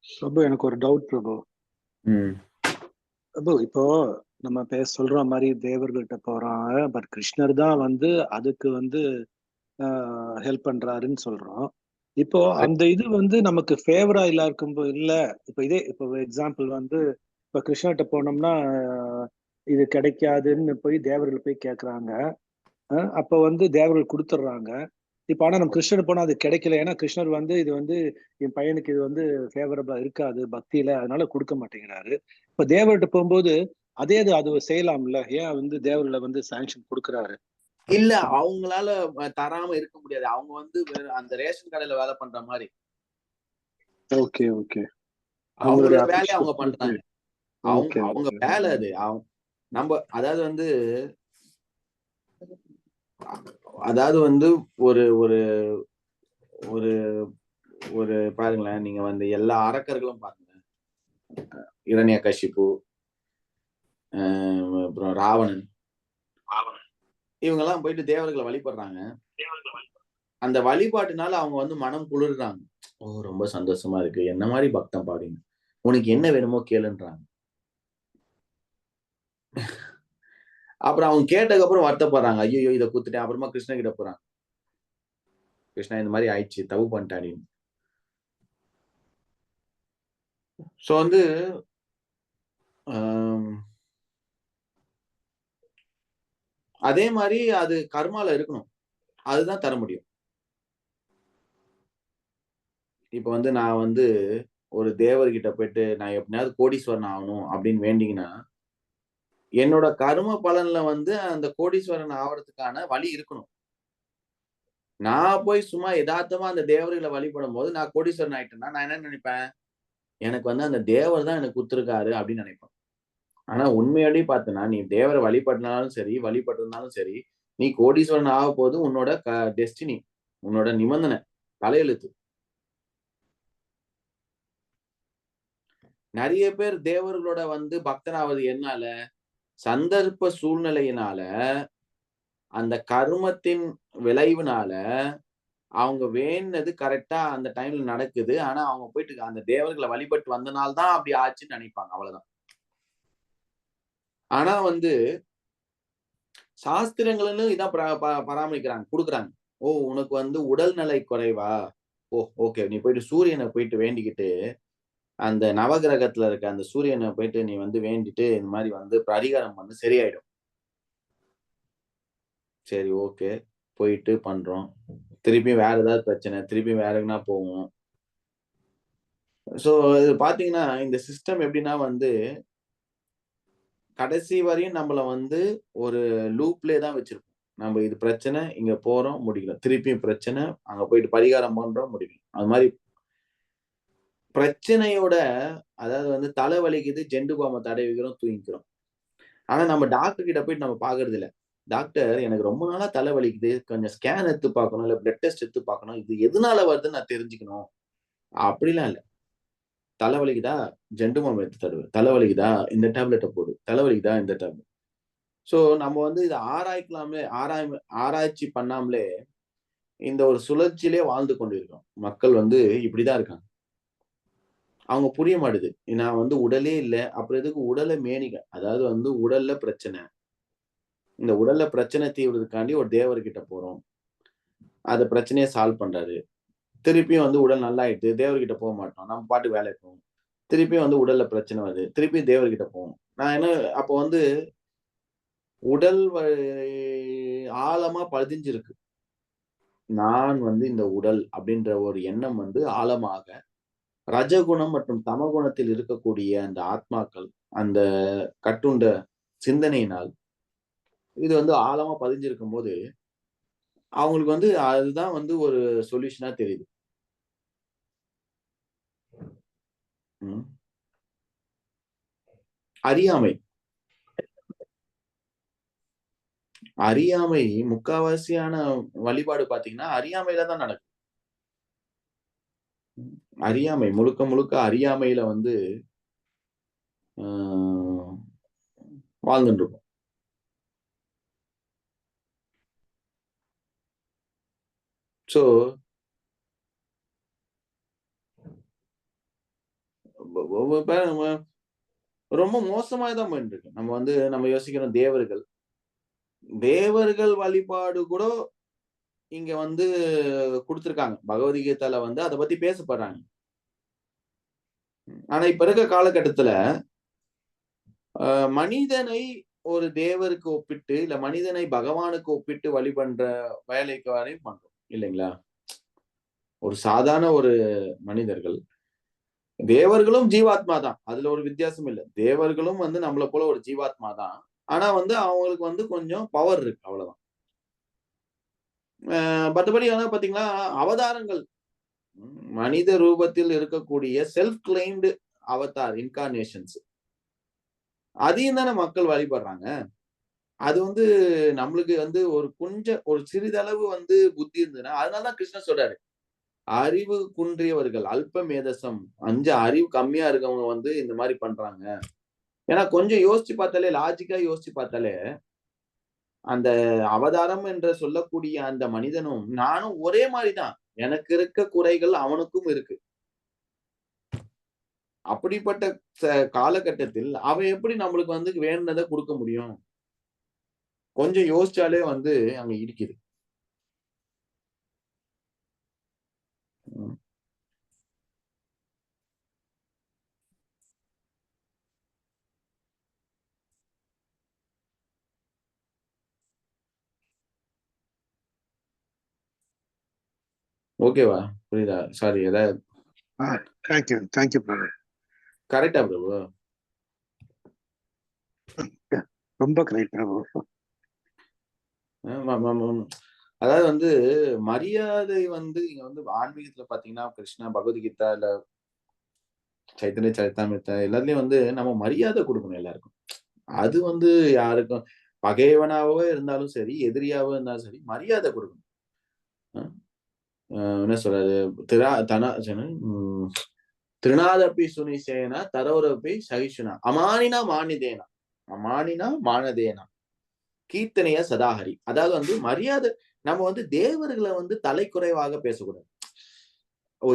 பிரபு எனக்கு ஒரு டவுட் பிரபு. பிரபு இப்போ நம்ம சொல்ற மாதிரி தேவர்கள்ட்ட போறாங்க, பட் கிருஷ்ணர் தான் வந்து அதுக்கு வந்து ஹெல்ப் பண்றாருன்னு சொல்றோம். இப்போ அந்த இது வந்து நமக்கு ஃபேவரா இல்ல இருக்கும்போது இல்ல, இப்போ எக்ஸாம்பிள் வந்து இப்ப கிருஷ்ணர்கிட்ட போனோம்னா இது கிடைக்காதுன்னு போய் தேவர்கள் போய் கேட்கறாங்க. அப்ப வந்து தேவர்கள் கொடுத்துட்றாங்க. இப்ப ஆனா நம்ம கிருஷ்ணர் போனா அது கிடைக்கல. ஏன்னா கிருஷ்ணர் வந்து இது வந்து என் பையனுக்கு இது வந்து ஃபேவரபிளா இருக்காது பக்தியில, அதனால கொடுக்க மாட்டேங்கிறாரு. இப்ப தேவர்கிட்ட போகும்போது அது செய்யலாம்ல, ஏன் வந்து தேவர்களை வந்து சாங்ஷன் கொடுக்குறாரு? இல்ல, அவங்களால தராம இருக்க முடியாது. அவங்க வந்து அந்த ரேஷன் கடையில வேலை பண்ற மாதிரி. ஓகே ஓகே, அவங்களோட வேலையை அவங்க பண்றாங்க. அவங்க வேலை அது. நம்ம அதாவது வந்து ஒரு ஒரு ஒரு ஒரு பாருங்களேன், நீங்க வந்து எல்லா அரக்கர்களும் பாருங்க, இரண்யகசிபு, அப்புறம் ராவணன், இவங்க எல்லாம் போயிட்டு தேவர்களை வழிபடுறாங்க. அந்த வழிபாட்டுனால அவங்க வந்து மனம் குளிர்றாங்க. ஓ ரொம்ப சந்தோஷமா இருக்கு, என்ன மாதிரி பக்தம் பாடுங்க, உனக்கு என்ன வேணுமோ கேளுன்றாங்க. அப்புறம் அவங்க கேட்டதுக்கு அப்புறம் வருத்தப்படுறாங்க, ஐயோ இதை குத்துட்டேன். அப்புறமா கிருஷ்ண கிட்ட போறாங்க, கிருஷ்ணா இந்த மாதிரி ஆயிடுச்சு, தப்பு பண்ணிட்டாடின்னு. சோ வந்து அதே மாதிரி அது கர்மால இருக்கணும், அதுதான் தர முடியும். இப்ப வந்து நான் வந்து ஒரு தேவர்கிட்ட போயிட்டு நான் எப்படியாவது கோடீஸ்வரன் ஆகணும் அப்படின்னு வேண்டிங்கன்னா, என்னோட கர்ம பலன்ல வந்து அந்த கோடீஸ்வரன் ஆவறதுக்கான வழி இருக்கணும். நான் போய் சும்மா யதார்த்தமா அந்த தேவர்களை வழிபடும் போது நான் கோடீஸ்வரன் ஆயிட்டேன்னா நான் என்ன நினைப்பேன், எனக்கு வந்து அந்த தேவர் தான் எனக்கு குத்துருக்காரு அப்படின்னு நினைப்பேன். ஆனா உண்மையாடி பார்த்தனா, நீ தேவரை வழிபட்டினாலும் சரி வழிபட்டிருந்தாலும் சரி, நீ கோடீஸ்வரன் ஆக போது உன்னோட டெஸ்டினி, உன்னோட நிபந்தனை, தலையெழுத்து. நிறைய பேர் தேவர்களோட வந்து பக்தனாவது என்னால, சந்தர்ப்ப சூழ்நிலையினால, அந்த கர்மத்தின் விளைவுனால அவங்க வேண்டது கரெக்டா அந்த டைம்ல நடக்குது. ஆனா அவங்க போயிட்டு அந்த தேவர்களை வழிபட்டு வந்தனால்தான் அப்படி ஆச்சுன்னு நினைப்பாங்க, அவ்வளவுதான். ஆனா வந்து சாஸ்திரங்களும் இதான் பராமரிக்கிறாங்க, கொடுக்குறாங்க. ஓ உனக்கு வந்து உடல்நிலை குறைவா, ஓ ஓகே, நீ போயிட்டு சூரியனை போயிட்டு வேண்டிக்கிட்டு, அந்த நவகிரகத்துல இருக்க அந்த சூரியனை போயிட்டு நீ வந்து வேண்டிட்டு இந்த மாதிரி வந்து பரிகாரம் பண்ணு, சரியாயிடும். சரி ஓகே, போயிட்டு பண்றோம். திருப்பி வேற ஏதாவது பிரச்சனை, திருப்பி வேற எங்கன்னா போவோம். சோ இது பாத்தீங்கன்னா இந்த சிஸ்டம் எப்படின்னா வந்து கடைசி வரையும் நம்மள வந்து ஒரு லூப்லயே தான் வச்சிருக்கோம். நம்ம இது பிரச்சனை, இங்க போறோம் முடியல, திருப்பியும் பிரச்சனை, அங்க போயிட்டு பரிகாரம் பண்றோம் முடியல. அது மாதிரி பிரச்சனையோட, அதாவது வந்து தலை வலிக்குது, ஜெண்டு பாம்பை தடவிக்கிறோம், தூங்கிக்கிறோம். ஆனா நம்ம டாக்டர் கிட்ட போயிட்டு நம்ம பாக்குறது இல்ல. டாக்டர் எனக்கு ரொம்ப நாளா தலை வலிக்குது, கொஞ்சம் ஸ்கேன் எடுத்து பார்க்கணும், இல்ல பிளட் டெஸ்ட் எடுத்து பார்க்கணும், இது எதனால வருதுன்னு நான் தெரிஞ்சுக்கணும். அப்படிலாம் இல்ல. தலை வலிக்குதா, ஜெண்டு பாம்பை எடுத்து தடவு. தலை வலிக்குதா, இந்த டேப்லெட்டை போடு. தலை வலிக்குதா, இந்த டேப்லெட். சோ நம்ம வந்து இதை ஆராய்ச்சி பண்ணாமலே இந்த ஒரு சுழற்சியிலே வாழ்ந்து கொண்டிருக்கோம். மக்கள் வந்து இப்படிதான் இருக்காங்க. அவங்க புரிய மாட்டுது. நான் வந்து உடலே இல்ல, அப்புறம் எதுக்கு உடலை மேனிக, அதாவது வந்து உடல்ல பிரச்சனை. இந்த உடல்ல பிரச்சனை தீர்வதற்காண்டி ஒரு தேவர்கிட்ட போறோம். அந்த பிரச்சனையை சால்வ் பண்றாரு. திருப்பியும் வந்து உடல் நல்லாயிட்டு தேவர்கிட்ட போக மாட்டோம். நம்ம பாட்டு வேலைக்கு போவோம். திருப்பியும் வந்து உடல்ல பிரச்சனை வருது. திருப்பியும் தேவர்கிட்ட போவோம். நான் என்ன அப்போ வந்து உடல் ஆழமா பதிஞ்சிருக்கு. நான் வந்து இந்த உடல் அப்படின்ற ஒரு எண்ணம் வந்து ஆழமாக ரஜகுணம் மற்றும் தமகுணத்தில் இருக்கக்கூடிய அந்த ஆத்மாக்கள், அந்த கட்டுண்ட சிந்தனையினால் இது வந்து ஆழமா பதிஞ்சிருக்கும் போது அவங்களுக்கு வந்து அதுதான் வந்து ஒரு சொல்யூஷனா தெரியுது. அறியாமை அறியாமை முக்காவாசியான வழிபாடு பாத்தீங்கன்னா அறியாமையில தான் நடக்கும். அறியாமை முழுக்க முழுக்க அறியாமையில வந்து வாழ்ந்துட்டு இருக்கும். சோ ரொம்ப மோசமாதான் போயிட்டு இருக்கு. நம்ம வந்து நம்ம யோசிக்கிறோம் தேவர்கள் வழிபாடு கூட இங்க வந்து கொடுத்திருக்காங்க. பகவத்கீதையில வந்து அதை பத்தி பேசப்படுறாங்க. ஆனா இப்ப இருக்க காலகட்டத்துல மனிதனை ஒரு தேவருக்கு ஒப்பிட்டு, இல்ல மனிதனை பகவானுக்கு ஒப்பிட்டு வழிபண்ற வேலைக்கு வரை பண்றோம் இல்லைங்களா? ஒரு சாதாரண ஒரு மனிதர்கள், தேவர்களும் ஜீவாத்மா தான். அதுல ஒரு வித்தியாசம் இல்லை. தேவர்களும் வந்து நம்மளை போல ஒரு ஜீவாத்மா தான். ஆனா வந்து அவங்களுக்கு வந்து கொஞ்சம் பவர் இருக்கு, அவ்வளவுதான். மற்றபடி பாத்தீங்கன்னா அவதாரங்கள் மனித ரூபத்தில் இருக்கக்கூடிய செல்ஃப் கிளைம்டு அவதார் இன்கார்னேஷன்ஸ், அதையும் தானே மக்கள் வழிபடுறாங்க. அது வந்து நம்மளுக்கு வந்து ஒரு சிறிதளவு வந்து புத்தி இருந்ததுன்னா, அதனாலதான் கிருஷ்ணர் சொல்றாரு, அறிவு குன்றியவர்கள் அல்ப மேதசம், அறிவு கம்மியா இருக்கவங்க வந்து இந்த மாதிரி பண்றாங்க. ஏன்னா கொஞ்சம் யோசிச்சு பார்த்தாலே, லாஜிக்கா யோசிச்சு பார்த்தாலே, அந்த அவதாரம் என்று சொல்லக்கூடிய அந்த மனிதனும் நானும் ஒரே மாதிரிதான். எனக்கு இருக்க குறைகள் அவனுக்கும் இருக்கு. அப்படிப்பட்ட காலகட்டத்தில் அவன் எப்படி நம்மளுக்கு வந்து வேணுனதை கொடுக்க முடியும்? கொஞ்சம் யோசிச்சாலே வந்து அங்க இருக்குது. ஓகேவா? புரியுதா? சாரி, ஏதாவது தேங்க்யூ பிரபு. கரெக்டா பிரபு? ரொம்ப கரெக்ட் பிரபு. அதாவது வந்து மரியாதை வந்து இங்க வந்து ஆன்மீகத்துல பாத்தீங்கன்னா, கிருஷ்ணா பகவத்கீதா இல்ல சைத்தன்ய சரிதாமிர்தா எல்லாத்துலயும் வந்து நம்ம மரியாதை கொடுக்கணும் எல்லாருக்கும். அது வந்து யாருக்கும் பகைவனாவே இருந்தாலும் சரி, எதிரியாவே இருந்தாலும் சரி, மரியாதை கொடுக்கணும். என்ன சொல்றாரு? திருநாதப்பி சுனிசேனா தரோரப்பி சகிஷுனா அமானினா மானிதேனா அமானினா மானதேனா கீர்த்தனைய சதாஹரி. அதாவது வந்து மரியாதை, நம்ம வந்து தேவர்களை வந்து தலைக்குறைவாக பேசக்கூடாது.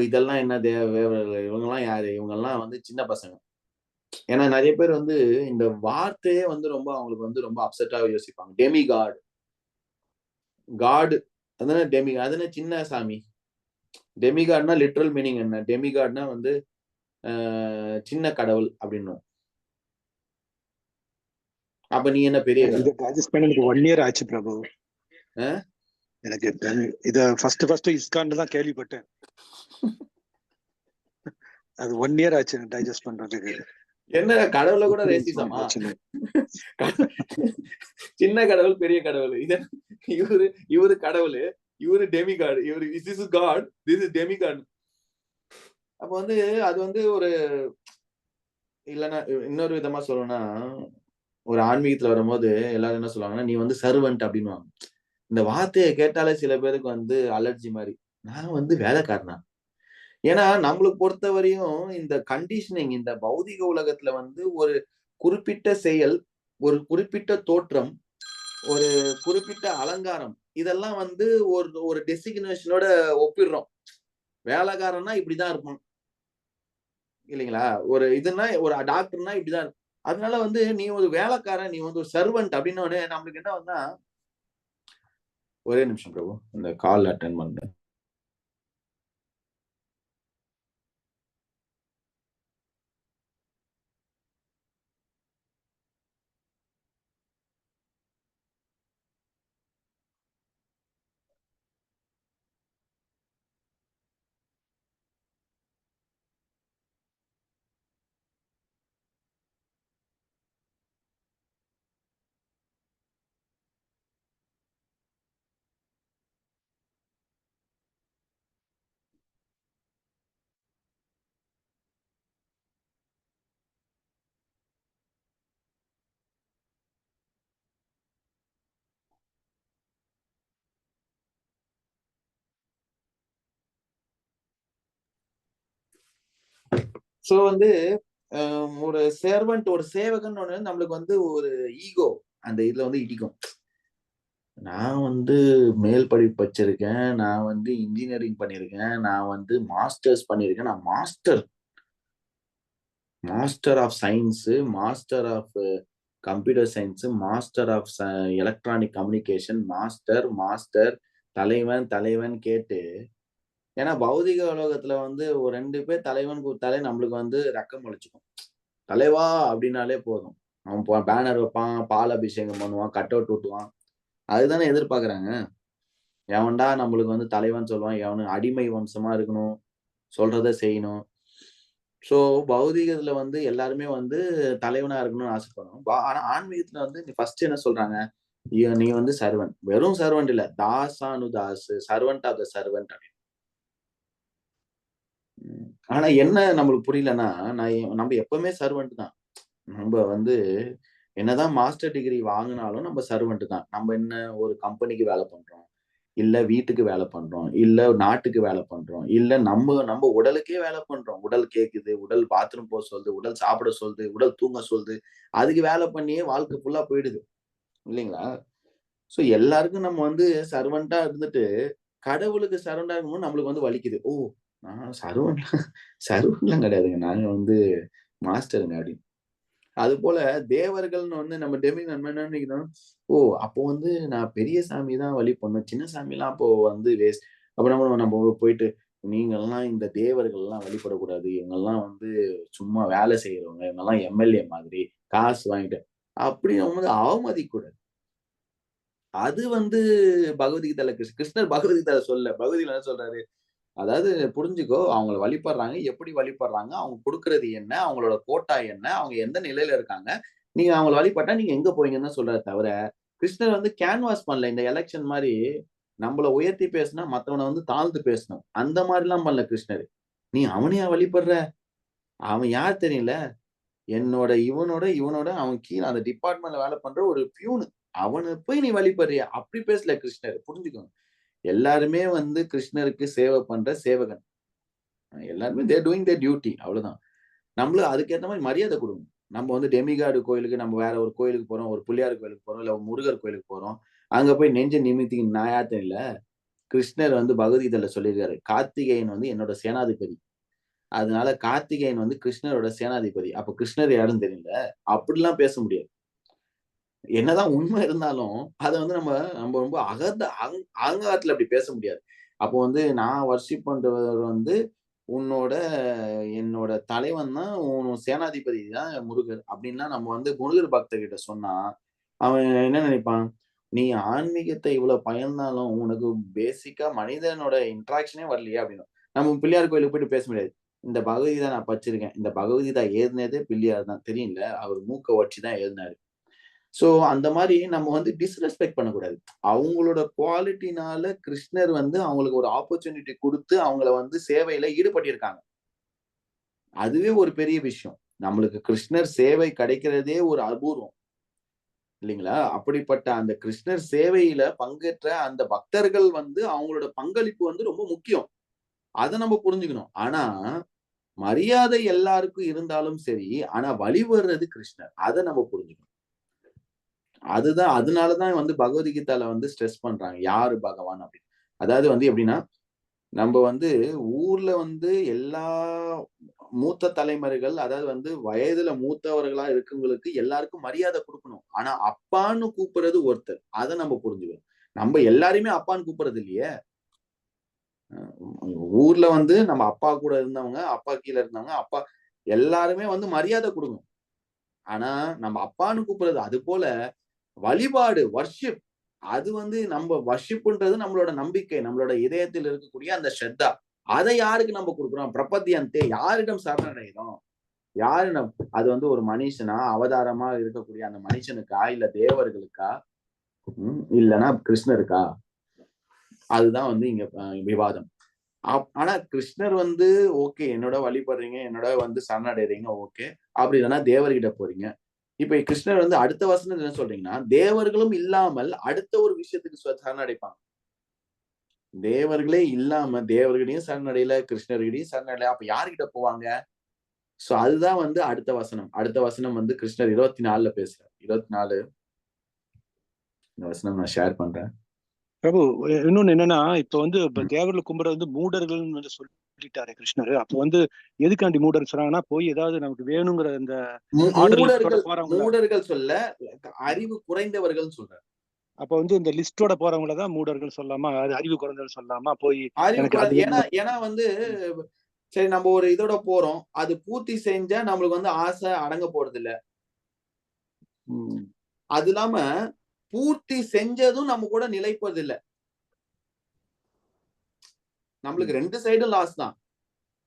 இதெல்லாம் என்ன தேவர்கள், இவங்கெல்லாம் யாரு, இவங்கெல்லாம் வந்து சின்ன பசங்க. ஏன்னா நிறைய பேர் வந்து இந்த வார்த்தையே வந்து ரொம்ப அவங்களுக்கு வந்து ரொம்ப அப்செட்டாக யோசிப்பாங்க. டெமிகாட், காடு அதானே டெமிகாட், அதுன்னு சின்ன சாமி. டெமிகாட்னா லிட்ரல் மீனிங் என்ன? டெமிகாட்னா வந்து சின்ன கடவுள் அப்படின்னும். அப்ப நீ என்ன பெரிய கடவுள்? அட்ஜஸ்ட் பண்ண எனக்கு 1 year ஆச்சு பிரபு. எனக்கு இத ஃபர்ஸ்ட் இஸ்கான் தான் கேள்விப்பட்டேன். அது 1 year ஆச்சு டைஜஸ்ட் பண்றதுக்கு. என்ன கடவுளை கூட ரேசிசமா? சின்ன கடவுள் பெரிய கடவுள், இவரு கடவுள், இவரு டெமிகாட், இவரு this is god, this is demigod. அப்ப வந்து அது வந்து ஒரு இல்லைன்னா இன்னொரு விதமா சொல்லணும்னா, ஒரு ஆன்மீகத்துல வரும்போது எல்லாரும் என்ன சொல்லுவாங்கன்னா, நீ வந்து சர்வன்ட் அப்படின்னுவாங்க. இந்த வார்த்தையை கேட்டாலே சில பேருக்கு வந்து அலர்ஜி மாதிரி. நான் வந்து வேலைக்காரனா? ஏன்னா நம்மளுக்கு பொறுத்தவரையும் இந்த கண்டிஷனிங் இந்த பௌதிக உலகத்துல வந்து ஒரு குறிப்பிட்ட செயல், ஒரு குறிப்பிட்ட தோற்றம், ஒரு குறிப்பிட்ட அலங்காரம் இதெல்லாம் வந்து ஒரு ஒரு டெசிக்னேஷனோட ஒப்பிடுறோம். வேலைக்காரன்னா இப்படிதான் இருப்பான் இல்லைங்களா? ஒரு இதுன்னா ஒரு டாக்டர்னா இப்படிதான் இருக்கும். அதனால வந்து நீ ஒரு வேலைக்காரன், நீ வந்து ஒரு சர்வன்ட் அப்படின்ன உடனே நம்மளுக்கு என்ன வந்தா ஒரே நிமிஷம் பிரபு இந்த கால் அட்டென்ட் பண்ணேன். சோ வந்து ஒரு சர்வன்ட் ஒரு சேவகன் ஒண்ணு நம்மளுக்கு வந்து ஒரு ஈகோ அந்த இதுல வந்து இடிக்கும். நான் வந்து மேல் படிப்பு படிச்சிருக்கேன், நான் வந்து இன்ஜினியரிங் பண்ணியிருக்கேன், நான் வந்து மாஸ்டர்ஸ் பண்ணியிருக்கேன், நான் master of science, master of computer science, master of electronic communication, master தலைவன் தலைவன் கேட்டு ஏன்னா பௌதிக உலகத்துல வந்து ஒரு 2 பேர் தலைவன் கூப்பிட்டாலே நம்மளுக்கு வந்து ரக்கம் முளைச்சுக்கும். தலைவா அப்படின்னாலே போதும். அவன் பேனர் வைப்பான், பால் அபிஷேகம் பண்ணுவான், கட் அவுட் ஊட்டுவான். அதுதானே எதிர்பார்க்கறாங்க. எவன்டா நம்மளுக்கு வந்து தலைவன் சொல்லுவான், எவனு அடிமை வம்சமா இருக்கணும், சொல்றத செய்யணும். சோ பௌதிகத்துல வந்து எல்லாருமே வந்து தலைவனா இருக்கணும்னு ஆசைப்படுறோம். ஆனா ஆன்மீகத்துல வந்து ஃபர்ஸ்ட் என்ன சொல்றாங்க, நீ வந்து சர்வன்ட். வெறும் சர்வன்ட் இல்ல, தாசானுதாஸ், சர்வன்ட் ஆஃப் த சர்வன்ட் அப்படின்னு. ஆனா என்ன நம்மளுக்கு புரியலன்னா, நம்ம எப்பவுமே சர்வன்ட் தான். நம்ம வந்து என்னதான் மாஸ்டர் டிகிரி வாங்கினாலும் நம்ம சர்வன்ட் தான். நம்ம என்ன ஒரு கம்பெனிக்கு வேலை பண்றோம், இல்ல வீட்டுக்கு வேலை பண்றோம், இல்ல நாட்டுக்கு வேலை பண்றோம், இல்ல நம்ம நம்ம உடலுக்கே வேலை பண்றோம். உடல் கேக்குது, உடல் பாத்ரூம் போக சொல்லுது, உடல் சாப்பிட சொல்லுது, உடல் தூங்க சொல்லுது. அதுக்கு வேலை பண்ணியே வாழ்க்கை ஃபுல்லா போயிடுது இல்லைங்களா? சோ எல்லாருக்கும் நம்ம வந்து சர்வன்ட்டா இருந்துட்டு கடவுளுக்கு சரண்டர் ஆகும்போது நம்மளுக்கு வந்து வலிக்குது. ஓ! நான் சர்வன்ட்லாம் கிடையாதுங்க. நாங்க வந்து மாஸ்டருங்க அப்படின்னு. அதுபோல தேவர்கள்னு வந்து நம்ம நம்ம என்ன நினைக்கிறோம், ஓ! அப்போ வந்து நான் பெரிய சாமி தான் வழிபடணும். சின்ன சாமிலாம் அப்போ வந்து வேஸ்ட். அப்ப நம்ம போயிட்டு நீங்கலாம் இந்த தேவர்கள்லாம் வழிபடக்கூடாது. இவங்கலாம் வந்து சும்மா வேலை செய்றவங்க. இவங்கலாம் எம்எல்ஏ மாதிரி காசு வாங்கிட்டு அப்படி நம்ம வந்து அவமதிக்கக்கூடாது. அது வந்து பகவத்கீதையில கிருஷ்ணர் பகவத்கீதையில சொல்லல. பகவத்கீதையில என்ன சொல்றாரு? அதாவது புரிஞ்சுக்கோ, அவங்கள வழிபடுறாங்க, எப்படி வழிபடுறாங்க, அவங்க குடுக்குறது என்ன, அவங்களோட கோட்டா என்ன, அவங்க எந்த நிலையில இருக்காங்க, நீங்க அவங்கள வழிபட்டா நீங்க எங்க போறீங்கன்னு தான் சொல்றாரு தவிர, கிருஷ்ணர் வந்து கேன்வாஸ் பண்ணல. இந்த எலக்ஷன் மாரி நம்மள உயர்த்தி பேசினா மத்தவன வந்து தாழ்ந்து பேசணும். அந்த மாரிலாம் பண்ணல கிருஷ்ணர். நீ அவனையா வழிபடுற? அவன் யார் தெரியல? இவனோட அவன் கீழ அந்த டிபார்ட்மெண்ட்ல வேலை பண்ற ஒரு பியூனு. அவன போய் நீ வழிபடுறியா? அப்படி பேசல கிருஷ்ணர். புரிஞ்சுக்கோங்க. எல்லாருமே வந்து கிருஷ்ணருக்கு சேவை பண்ற சேவகன். எல்லாருமே டூயிங் தேர் டியூட்டி அவ்வளவுதான். நம்மளும் அதுக்கேத்த மாதிரி மரியாதை கொடுக்கணும். நம்ம வந்து டெமிகாடு கோயிலுக்கு நம்ம வேற ஒரு கோயிலுக்கு போறோம், ஒரு பிள்ளையார் கோயிலுக்கு போறோம், இல்ல ஒரு முருகர் கோயிலுக்கு போறோம். அங்க போய் நெஞ்ச நிமித்தி நான் யார்ட்ட இல்ல. கிருஷ்ணர் வந்து பகவத்கீதையில சொல்லியிருக்காரு. கார்த்திகேயன் வந்து என்னோட சேனாதிபதி. அதனால கார்த்திகேயன் வந்து கிருஷ்ணரோட சேனாதிபதி. அப்ப கிருஷ்ணர் யாருன்னு தெரியல. அப்படிலாம் பேச முடியாது. என்னதான் உண்மை இருந்தாலும் அத வந்து நம்ம நம்ம ரொம்ப அகங்காரத்துல அப்படி பேச முடியாது. அப்போ வந்து நான் வொர்ஷிப் பண்றவர் வந்து உன்னோட என்னோட தலைவன் தான் உன் சேனாதிபதி தான் முருகர் அப்படின்லாம் நம்ம வந்து முருகர் பக்தர்கிட்ட சொன்னா அவன் என்ன நினைப்பான்? நீ ஆன்மீகத்தை இவ்வளவு பயந்தாலும் உனக்கு பேசிக்கா மனிதனோட இன்டராக்ஷனே வரலையே அப்படின்னு. நம்ம பிள்ளையார் கோயிலுக்கு போயிட்டு பேச முடியாது. இந்த பகவத்கீதை நான் படிச்சிருக்கேன். இந்த பகவத்கீதை எழுதினதே பிள்ளையார் தான் தெரியும்ல. அவர் மூக்க உடைச்சு தான் எழுதினாரு. சோ அந்த மாதிரி நம்ம வந்து டிஸ்ரெஸ்பெக்ட் பண்ணக்கூடாது. அவங்களோட குவாலிட்டினால கிருஷ்ணர் வந்து அவங்களுக்கு ஒரு ஆப்பர்ச்சுனிட்டி குடுத்து அவங்கள வந்து சேவையில ஈடுபட்டிருக்காங்க. அதுவே ஒரு பெரிய விஷயம். நம்மளுக்கு கிருஷ்ணர் சேவை கிடைக்கிறதே ஒரு அபூர்வம் இல்லைங்களா? அப்படிப்பட்ட அந்த கிருஷ்ணர் சேவையில பங்கேற்ற அந்த பக்தர்கள் வந்து அவங்களோட பங்களிப்பு வந்து ரொம்ப முக்கியம். அதை நம்ம புரிஞ்சுக்கணும். ஆனா மரியாதை எல்லாருக்கும் இருந்தாலும் சரி, ஆனா வழி வர்றது கிருஷ்ணர். அதை நம்ம புரிஞ்சுக்கணும். அதுதான், அதனாலதான் வந்து பகவத்கீதால வந்து ஸ்ட்ரெஸ் பண்றாங்க யாரு பகவான் அப்படின்னு. அதாவது வந்து எப்படின்னா, நம்ம வந்து ஊர்ல வந்து எல்லா மூத்த தலைமுறைகள், அதாவது வந்து வயதுல மூத்தவர்களா இருக்கவங்களுக்கு எல்லாருக்கும் மரியாதை கொடுக்கணும். ஆனா அப்பான்னு கூப்பிடுறது ஒருத்தர். அதை நம்ம புரிஞ்சுக்கணும். நம்ம எல்லாரையுமே அப்பான்னு கூப்பிடுறது இல்லையே. ஊர்ல வந்து நம்ம அப்பா கூட இருந்தவங்க, அப்பா கீழே இருந்தவங்க, அப்பா எல்லாருமே வந்து மரியாதை கொடுக்கணும். ஆனா நம்ம அப்பான்னு கூப்பிடுறது அது போல வழிபாடு, வர்ஷிப், அது வந்து நம்ம வர்ஷிப்ன்றது நம்மளோட நம்பிக்கை, நம்மளோட இதயத்தில் இருக்கக்கூடிய அந்த ஸ்ரத்தா. அதை யாருக்கு நம்ம கொடுக்குறோம்? பிரபத்தியந்தே, யாரிடம் சரணடைகிறோம்? யாரு அது வந்து ஒரு மனுஷனா, அவதாரமா இருக்கக்கூடிய அந்த மனுஷனுக்கா, இல்ல தேவர்களுக்கா, இல்லைன்னா கிருஷ்ணருக்கா? அதுதான் வந்து இங்க விவாதம். ஆனா கிருஷ்ணர் வந்து ஓகே, என்னோட வழிபடுறீங்க, என்னோட வந்து சரணடைறீங்க, ஓகே. அப்படி இல்லைன்னா தேவர்கிட்ட போறீங்க. இப்ப கிருஷ்ணர் வந்து அடுத்த வசனம் என்ன சொல்றீங்கன்னா, தேவர்களும் இல்லாமல் அடுத்த ஒரு விஷயத்துக்கு சரணடைப்பாங்க. தேவர்களே இல்லாம தேவர்கிட்டையும் சரணடையில, கிருஷ்ணர்கிட்டையும் சரணடையில, அப்ப யாருகிட்ட போவாங்க? சோ அதுதான் வந்து அடுத்த வசனம். அடுத்த வசனம் வந்து கிருஷ்ணர் 24 பேசுறார். 24 இந்த வசனம் நான் ஷேர் பண்றேன். பிரபு, இன்னொன்னு என்னன்னா, இப்ப வந்து தேவர்களை கும்பிட வந்து மூடர்கள் சொல்லிட்டாரு கிருஷ்ணர். அப்ப வந்து எதுக்காண்டி மூடர் சொல்றாங்கன்னா, போய் ஏதாவது நமக்கு வேணுங்கிற இந்த மூடர்கள் சொல்ல, அறிவு குறைந்தவர்கள் சொல்றாரு. அப்ப வந்து இந்த லிஸ்டோட போறவங்களதான் மூடர்கள் சொல்லாமா, அறிவு குறைந்தவர்கள் சொல்லாமா, போய் ஏன்னா வந்து சரி நம்ம ஒரு இதோட போறோம், அது பூர்த்தி செஞ்சா நம்மளுக்கு வந்து ஆசை அடங்க போறது இல்ல. அது இல்லாம பூர்த்தி செஞ்சதும் நம்ம கூட நிலைப்பது இல்ல. நம்மளுக்கு ரெண்டு சைடும் லாஸ் தான்.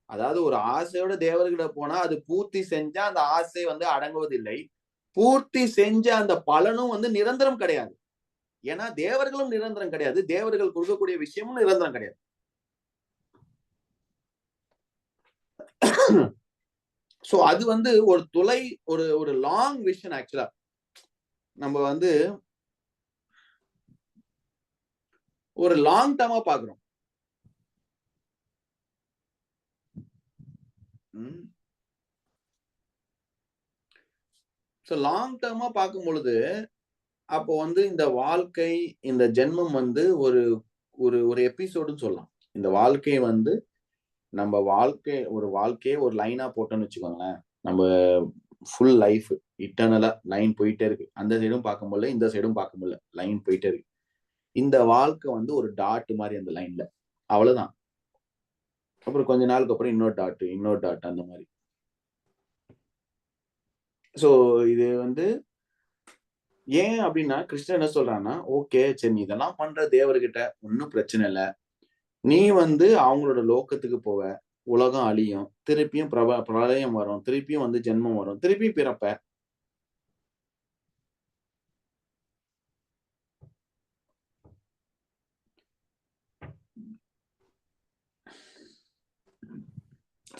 அதாவது ஒரு ஆசையோட தேவர்கிட்ட போனா அது பூர்த்தி செஞ்சா அந்த ஆசை வந்து அடங்குவதில்லை. பூர்த்தி செஞ்ச அந்த பலனும் வந்து நிரந்தரம் கிடையாது. ஏன்னா தேவர்களும் நிரந்தரம் கிடையாது, தேவர்கள் கொடுக்கக்கூடிய விஷயமும் நிரந்தரம் கிடையாது. சோ அது வந்து ஒரு ஒரு லாங் விஷன். ஆக்சுவலா நம்ம வந்து ஒரு லாங் டர்மா பாக்குறோம். சோ லாங் டர்மா பார்க்கும் பொழுது அப்போ வந்து இந்த வாழ்க்கை, இந்த ஜென்மம் வந்து ஒரு ஒரு ஒரு எபிசோடுன்னு சொல்லலாம். இந்த வாழ்க்கை வந்து நம்ம வாழ்க்கையே ஒரு லைனா போட்டோம்னு வச்சுக்கோங்களேன். நம்ம ஃபுல் லைஃப் இட்டர்னலா லைன் போயிட்டே இருக்கு. அந்த சைடும் பார்க்க முடியல, இந்த சைடும் பார்க்க முடியல, லைன் போயிட்டே இருக்கு. இந்த வாழ்க்கை வந்து ஒரு டாட் மாதிரி அந்த லைன்ல, அவ்வளவுதான். அப்புறம் கொஞ்ச நாளுக்கு அப்புறம் இன்னொரு டாட் அந்த மாதிரி. சோ இது வந்து ஏன் அப்படின்னா, கிருஷ்ணன் என்ன சொல்றான்னா, ஓகே சரி நீ இதெல்லாம் பண்ற தேவர்கிட்ட ஒன்னும் பிரச்சனை இல்ல. நீ வந்து அவங்களோட லோகத்துக்கு போவ, உலகம் அழியும், திருப்பியும் பிரளயம் வரும், திருப்பியும் வந்து ஜென்மம் வரும், திருப்பியும் பிறப்ப.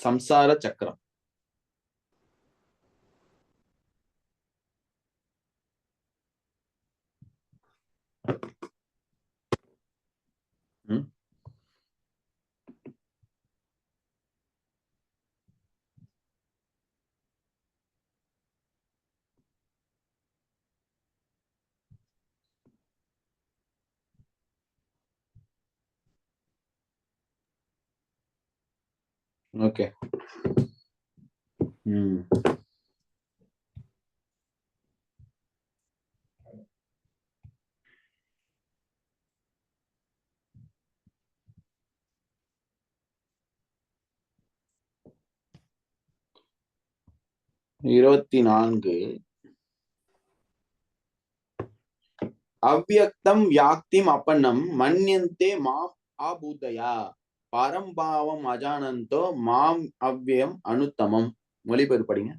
சம்சார சக்கரம். ஓகே. இருபத்தி 24 அவ்யக்தம் வியாக்திம் அப்பன்னம் மன்யந்தே மாம் ஆபூதயா பரம்பாவம் அஜானந்தோ மாம் அவ்யம் அனுத்தமம். மொழிபெயர்ப்பு படிங்க.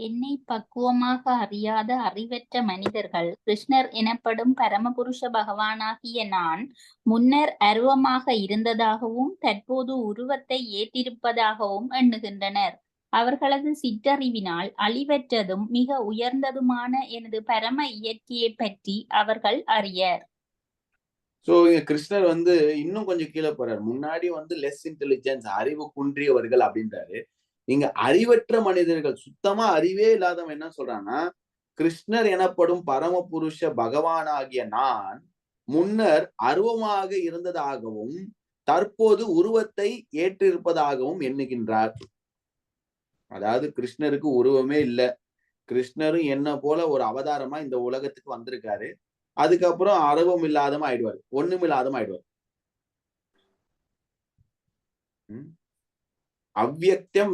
என்னை பக்குவமாக அறியாத அறிவற்ற மனிதர்கள் கிருஷ்ணர் எனப்படும் பரமபுருஷ பகவானாகிய நான் முன்னர் அருவமாக இருந்ததாகவும் தற்போது உருவத்தை ஏற்றிருப்பதாகவும் எண்ணுகின்றனர். அவர்களது சிற்றறிவினால் அழிவற்றதும் மிக உயர்ந்ததுமான எனது பரம இயற்கையை பற்றி அவர்கள் அறியர். சோ இங்க கிருஷ்ணர் வந்து இன்னும் கொஞ்சம் கீழே போறாரு. முன்னாடி வந்து லெஸ் இன்டெலிஜென்ஸ், அறிவு குன்றியவர்கள் அப்படின்றாரு. இங்க அறிவற்ற மனிதர்கள், சுத்தமா அறிவே இல்லாதவன் என்ன சொல்றான்னா, கிருஷ்ணர் எனப்படும் பரமபுருஷ பகவானாகிய நான் முன்னர் அருவமாக இருந்ததாகவும் தற்போது உருவத்தை ஏற்றிருப்பதாகவும் எண்ணுகின்றார். அதாவது கிருஷ்ணருக்கு உருவமே இல்ல, கிருஷ்ணரும் என்ன போல ஒரு அவதாரமா இந்த உலகத்துக்கு வந்திருக்காரு. அதுக்கப்புறம் அருவம் இல்லாதமா ஆயிடுவாரு, ஒண்ணுமில்லாதமா ஆயிடுவார். அவ்யக்தம்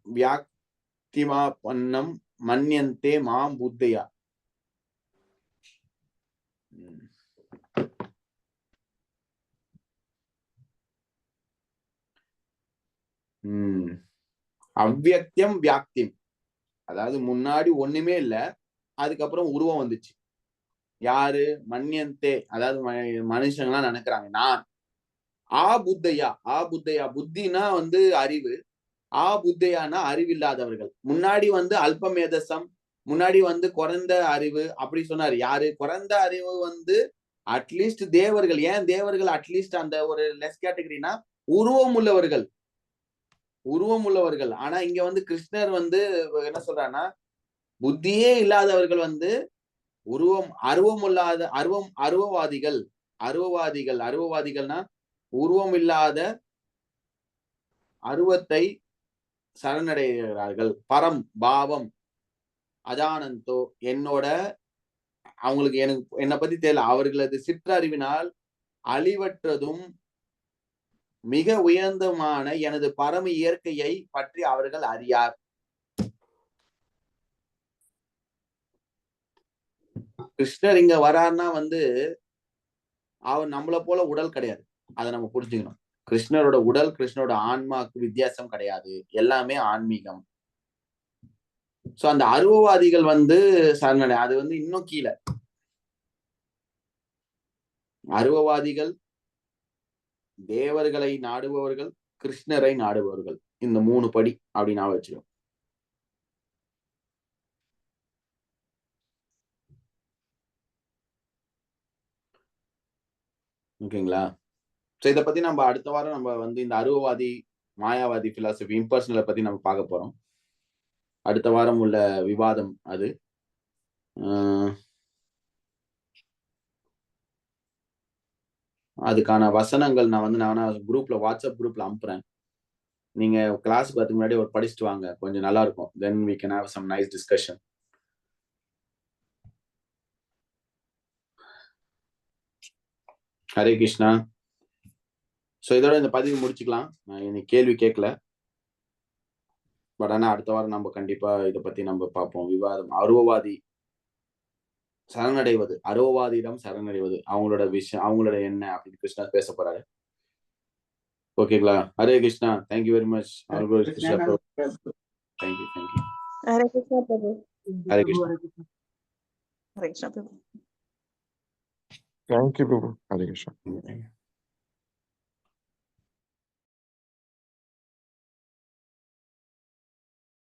வியாக்திமா பன்னம் மன்யந்தே மாம் புத்தையா. அவ்யக்தம் வியாக்திம், அதாவது முன்னாடி ஒண்ணுமே இல்ல, அதுக்கப்புறம் உருவம் வந்துச்சு. யாரு? மன்யந்தே, அதாவது மனுஷங்களாம் நினைக்கிறாங்க நான். புத்தையா புத்தினா வந்து அறிவு, புத்தையானா அறிவில்லாதவர்கள். முன்னாடி வந்து அல்பமேதசம், முன்னாடி வந்து குறைந்த அறிவு அப்படி சொன்னாரு. யாரு? குறைந்த அறிவு வந்து அட்லீஸ்ட் தேவர்கள். ஏன் தேவர்கள் அட்லீஸ்ட் அந்த ஒரு லெஸ் கேட்டகரினா உருவம் உள்ளவர்கள். ஆனா இங்க வந்து கிருஷ்ணர் வந்து என்ன சொல்றாருன்னா, புத்தியே இல்லாதவர்கள் வந்து அருவவாதிகள்னா உருவம் இல்லாத அருவத்தை சரணடைகிறார்கள். பரம் பாவம் அஜானந்தோ, அவங்களுக்கு என்னை பத்தி தெரியல, அவர்களது சிற்றறிவினால் அழிவற்றதும் மிக உயர்ந்தமான எனது பரம இயற்கையை பற்றி அவர்கள் அறியார். கிருஷ்ணர் இங்க வராருன்னா வந்து அவர் நம்மளை போல உடல் கிடையாது, அதை நம்ம புரிஞ்சுக்கணும். கிருஷ்ணரோட உடல், கிருஷ்ணரோட ஆன்மாக்கு வித்தியாசம் கிடையாது, எல்லாமே ஆன்மீகம். சோ அந்த அருவவாதிகள் வந்து சரணடை, அது வந்து இன்னும் கீழே. அருவவாதிகள், தேவர்களை நாடுபவர்கள், கிருஷ்ணரை நாடுபவர்கள், இந்த 3 படி அப்படி நான் வச்சிருக்கோம். ஓகேங்களா? சோ இதை பத்தி நம்ம அடுத்த வாரம் நம்ம வந்து இந்த அருவவாதி மாயாவாதி பிலாசபி இம்பர்சனலை பத்தி நம்ம பார்க்க போறோம். அடுத்த வாரம் உள்ள விவாதம் அது. அதுக்கான வசனங்கள் நான் வந்து குரூப்ல, வாட்ஸ்அப் குரூப்ல அனுப்புறேன். நீங்க கிளாஸ்க்கு வரதுக்கு முன்னாடி ஒரு படிச்சுட்டு வாங்க, கொஞ்சம் நல்லா இருக்கும். then we can have some nice discussion. Hare Krishna. So இதோட இந்த பதிவு முடிச்சுக்கலாம். நான் இன்னைக்கு கேள்வி கேட்கல, பட் ஆனா அடுத்த வாரம் நம்ம கண்டிப்பா இதை பத்தி நம்ம பார்ப்போம். விவாதம், அருவவாதி சரணடைவது, அருவவாதியிடம் சரணடைவது, அவங்களோட விஷயம், அவங்களோட என்ன அப்படின்னு கிருஷ்ணா பேச போறாரு. ஓகேங்களா? Hare Krishna. Thank you very much. Thank you. Hare Krishna Prabhu. Hare Krishna. Hare Krishna Prabhu. Thank you Prabhu. Hare Krishna.